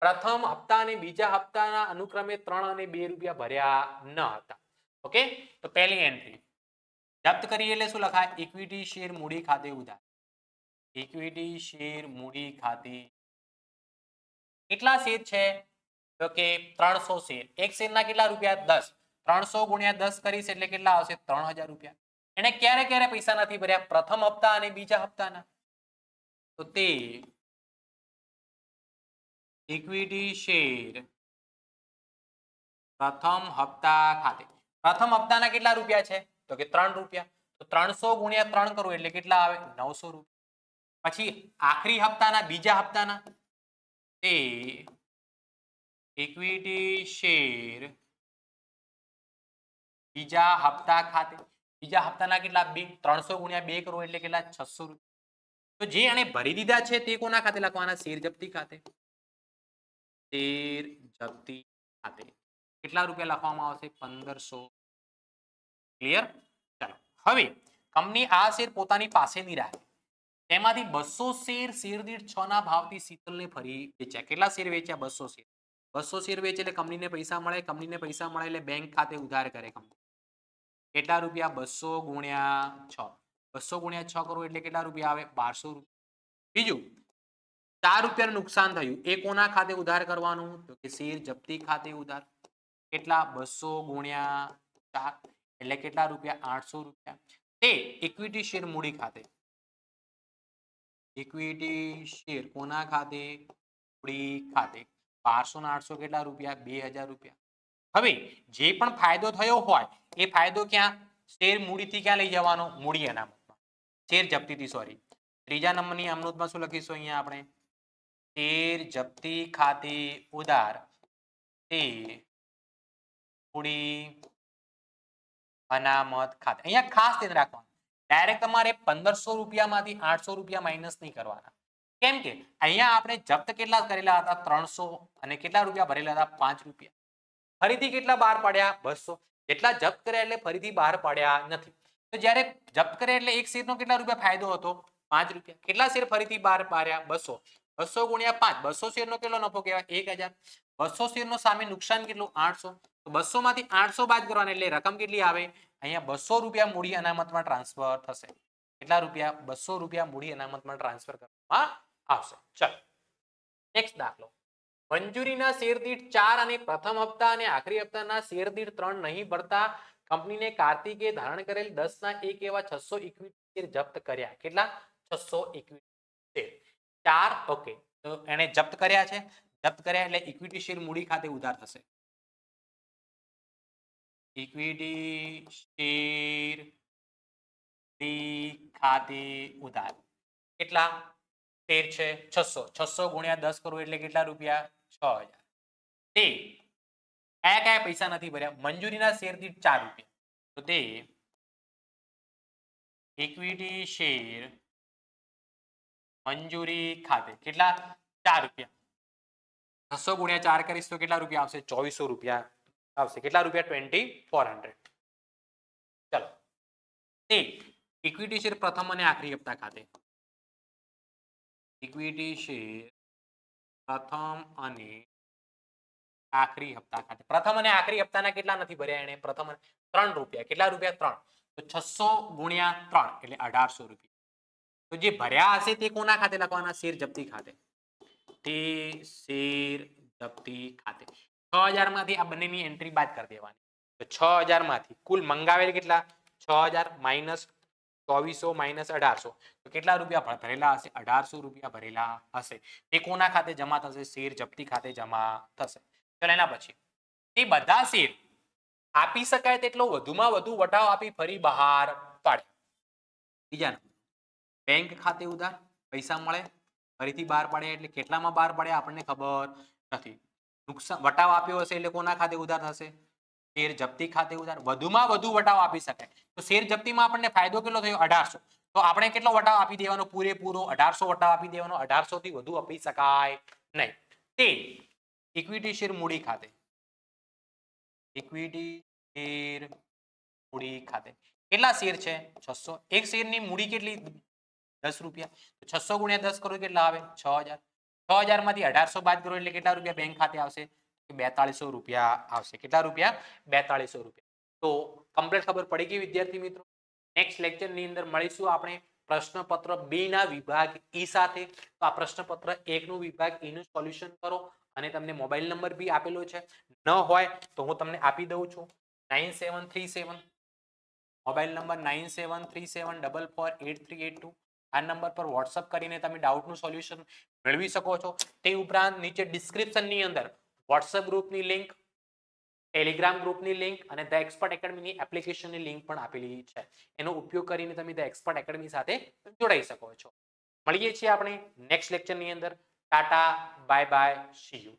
પ્રથમ હપ્તા અને બીજા હપ્તાના અનુક્રમે 3 અને 2 રૂપિયા ભર્યા ન હતા. ઓકે તો પહેલી એન્ટ્રી જપ્ત કરી એટલે શું લખાય? ઇક્વિટી શેર મૂડી ખાતે ઉધાર. ઇક્વિટી શેર મૂડી ખાતે કેટલા શેર છે? તો કે 300 શેર. એક શેરના કેટલા રૂપિયા? 10. 300 ગુણ્યા 10 કરીશ એટલે કેટલા આવશે? 3000 રૂપિયા. એને ક્યારે ક્યારે પૈસા નથી ભર્યા? પ્રથમ હપ્તા અને બીજા હપ્તાના. તો તે ઇક્વિટી શેર પ્રથમ હપ્તા ખાતે. પ્રથમ હપ્તાના કેટલા રૂપિયા છે? તો કે 3 રૂપિયા. તો 300 ગુણ્યા 3 કરું એટલે કેટલા આવે? 900 રૂપિયા. પછી આખરી હપ્તાના બીજા હપ્તાના તે ઇક્વિટી શેર બીજા હપ્તા ખાતે. બીજા હપ્તાના કેટલા? 2. 300 ગુણ્યા 2 કરું એટલે કેટલા? 600 રૂપિયા. તો જે આને ભરી દીધા છે તે કોના ખાતે લખવાના? શેર જપ્તી ખાતે. શેર જપ્તી ખાતે કેટલા રૂપિયા લખવામાં આવશે? 1500. ક્લિયર? ચાલો હવે કંપની આ શેર પોતાની પાસેની રાખે. તેમાંથી 200 શેર દીઠ 6 ના ભાવથી શીતલને ફરી વેચ્યા. કેટલા શેર વેચ્યા? 200 શેર. 200 શેર વેચે એટલે કંપનીને પૈસા મળે. કંપનીને પૈસા મળે એટલે બેંક ખાતે ઉધાર કરે કંપની. કેટલા રૂપિયા? 200 ગુણ્યા 6. 200 ગુણ્યા 6 કરો એટલે કેટલા રૂપિયા આવે? 1200 રૂપિયા. બીજું 4 રૂપિયાનું નુકસાન થયું. એ કોના ખાતે ઉધાર કરવાનું? તો કે શેર જપ્તી ખાતે ઉધાર. કેટલા? 200 ગુણ્યા 4 એટલે કેટલા રૂપિયા? 800 રૂપિયા. તે ઇક્વિટી શેર મૂડી ખાતે. ઇક્વિટી શેર કોના ખાતે? મૂડી ખાતે. 1200 ના 800 કેટલા રૂપિયા? 2000 રૂપિયા. હવે જે પણ ફાયદો થયો હોય એ ફાયદો ક્યાં? શેર મૂડીથી ક્યાં લઈ જવાનો? મૂડી અનામતમાં. Share જપ્તીથી sorry. ત્રીજા નંબરની અમનોટમાં શું લખીશું અહીંયા આપણે? શેર જપ્તી ખાતે ઉધાર તે મૂડી અનામત ખાતે. અહીંયા ખાસ ધ્યાન રાખવાનું. ડાયરેક્ટ તમારે 1500 રૂપિયામાંથી 800 રૂપિયા માઇનસ નહીં કરવાના. કેમ કે અહીંયા આપણે જપ્ત કેટલા કરેલા હતા? 300 અને કેટલા રૂપિયા ભરેલા હતા? 5 રૂપિયા. ફરીથી કેટલા બહાર પાડ્યા? 200. જેટલા જપ્ત કર્યા એટલે ફરીથી બહાર પાડ્યા નથી. તો જ્યારે જપ્ત કર્યા એટલે એક શેરનો કેટલા રૂપિયા ફાયદો હતો? 5 રૂપિયા. કેટલા શેર ફરીથી બહાર પાડ્યા? 200. 200 ગુણ્યા 5. 200 શેરનો કેટલો નફો કહેવાય? 1000. 200 શેરનો સામે નુકસાન કેટલું? 800. તો 200 માંથી 800 બાદ કરવાના એટલે રકમ કેટલી આવે? અહીંયા 200 રૂપિયા મૂડી અનામતમાં ટ્રાન્સફર થશે. કેટલા રૂપિયા? 200 રૂપિયા મૂડી અનામતમાં ટ્રાન્સફર કરવામાં આવશે. ચલો નેક્સ્ટ દાખલો. મંજૂરીના શેર દીઠ 4 અને પ્રથમ હપ્તા અને આખરી હપ્તાના શેર દીઠ 3 નહીં ભરતા કંપનીને કાર્તિકે ધારણ કરેલ 10 ના 1 એવા 600 ઇક્વિટી શેર જપ્ત કર્યા. કેટલા? 600 ઇક્વિટી શેર. 4 ઓકે, તો એને જપ્ત કર્યા છે. જપ્ત કર્યા એટલે ઇક્વિટી શેર મૂડી ખાતે ઉધાર થશે. ઇક્વિટી શેર ખાતે ઉધાર કેટલા? શેર છે 600. 600 ગુણ્યા 10 કરો એટલે કેટલા રૂપિયા? 6000. તે કયા પૈસા નથી ભર્યા? મંજૂરીના શેર દીઠ 4 રૂપિયા. તો તે ઇક્વિટી શેર મંજૂરી ખાતે કેટલા? 4 રૂપિયા. 600 ગુણ્યા 4 કરીશ તો કેટલા રૂપિયા આવશે? 2400 રૂપિયા આવશે. કેટલા રૂપિયા? 2400. ચલો, તે ઇક્વિટી શેર પ્રથમ અને આખરી હપ્તા ખાતે. ઇક્વિટી શેર પ્રથમ અને આખરી હપ્તા ખાતે. પ્રથમ અને આખરી હપ્તાના કેટલા નથી ભર્યા એને? પ્રથમ 3 રૂપિયા. કેટલા રૂપિયા? 3. તો 600 ગુણ્યા 3 એટલે 1800 રૂપિયા. તો જે ભર્યા હશે તે કોના ખાતે લખવાના? શેર જપ્તી ખાતે. તે શેર જપ્તી ખાતે 6000 માંથી આ બંનેની એન્ટ્રી બાદ કરી દેવાની. તો 6000 માંથી કુલ મંગાવેલ કેટલા? 6000 માઇનસ 2400 માઇનસ 1800. તો કેટલા રૂપિયા ભરેલા હશે? 1800 રૂપિયા ભરેલા હશે. તે કોના ખાતે જમા થશે? શેર જપ્તી ખાતે જમા થશે. ચલો, એના પછી તે બધા શેર આપી શકાય તેટલો વધુમાં વધુ વટાવ આપી ફરી બહાર પાડે. બીજા બેંક ખાતે ઉધાર પૈસા મળે ફરીથી બહાર પાડે એટલે કેટલામાં બહાર પાડે આપણને ખબર નથી. નુકસાન વટાવ આપ્યો હશે એટલે કોના ખાતે ઉધાર થશે? શેર જપ્તી ખાતે ઉધાર. વધુમાં વધુ વટાવ આપી શકાય તો શેર જપ્તીમાં આપણને ફાયદો કેટલો થયો? 1800. તો આપણે કેટલો વટાવ આપી દેવાનો? પૂરેપૂરો 1800 વટાવ આપી દેવાનો. 1800 થી વધુ આપી શકાય નહીં. તે ઇક્વિટી શેર મૂડી ખાતે. ઇક્વિટી શેર મૂડી ખાતે કેટલા શેર છે? 600. એક શેરની મૂડી કેટલી? 10 રૂપિયા. 600 ગુણ્યા 10 કરો કેટલા આવે? 6000. 6000 માંથી 1800 બાદ કરો એટલે કેટલા રૂપિયા બેંક ખાતે આવશે? 4200 રૂપિયા આવશે. કેટલા રૂપિયા? 4200 રૂપિયા. તો કમ્પ્લીટ ખબર પડી ગઈ વિદ્યાર્થી મિત્રો. નેક્સ્ટ લેક્ચર ની અંદર મળીશું આપણે પ્રશ્નપત્ર 2 ના વિભાગ ઈ સાથે. તો આ પ્રશ્નપત્ર 1 નું વિભાગ ઈ નું સોલ્યુશન કરો અને તમને મોબાઈલ નંબર બી આપેલો છે. ન હોય તો હું તમને આપી દઉં છું 9737. Mobile number 9737448382. આ નંબર પર વોટ્સઅપ કરીને તમે ડાઉટનું સોલ્યુશન મેળવી શકો છો. તે ઉપરાંત નીચે ડિસ્ક્રિપ્શનની અંદર વોટ્સઅપ ગ્રુપની લિંક, ટેલિગ્રામ ગ્રુપની લિંક અને ધ એક્સપર્ટ એકેડમીની એપ્લિકેશનની લિંક પણ આપેલી છે. એનો ઉપયોગ કરીને તમે ધ એક્સપર્ટ એકેડમી સાથે જોડાઈ શકો છો. મળીએ છીએ આપણે નેક્સ્ટ લેક્ચરની અંદર. Tata, bye bye, C you.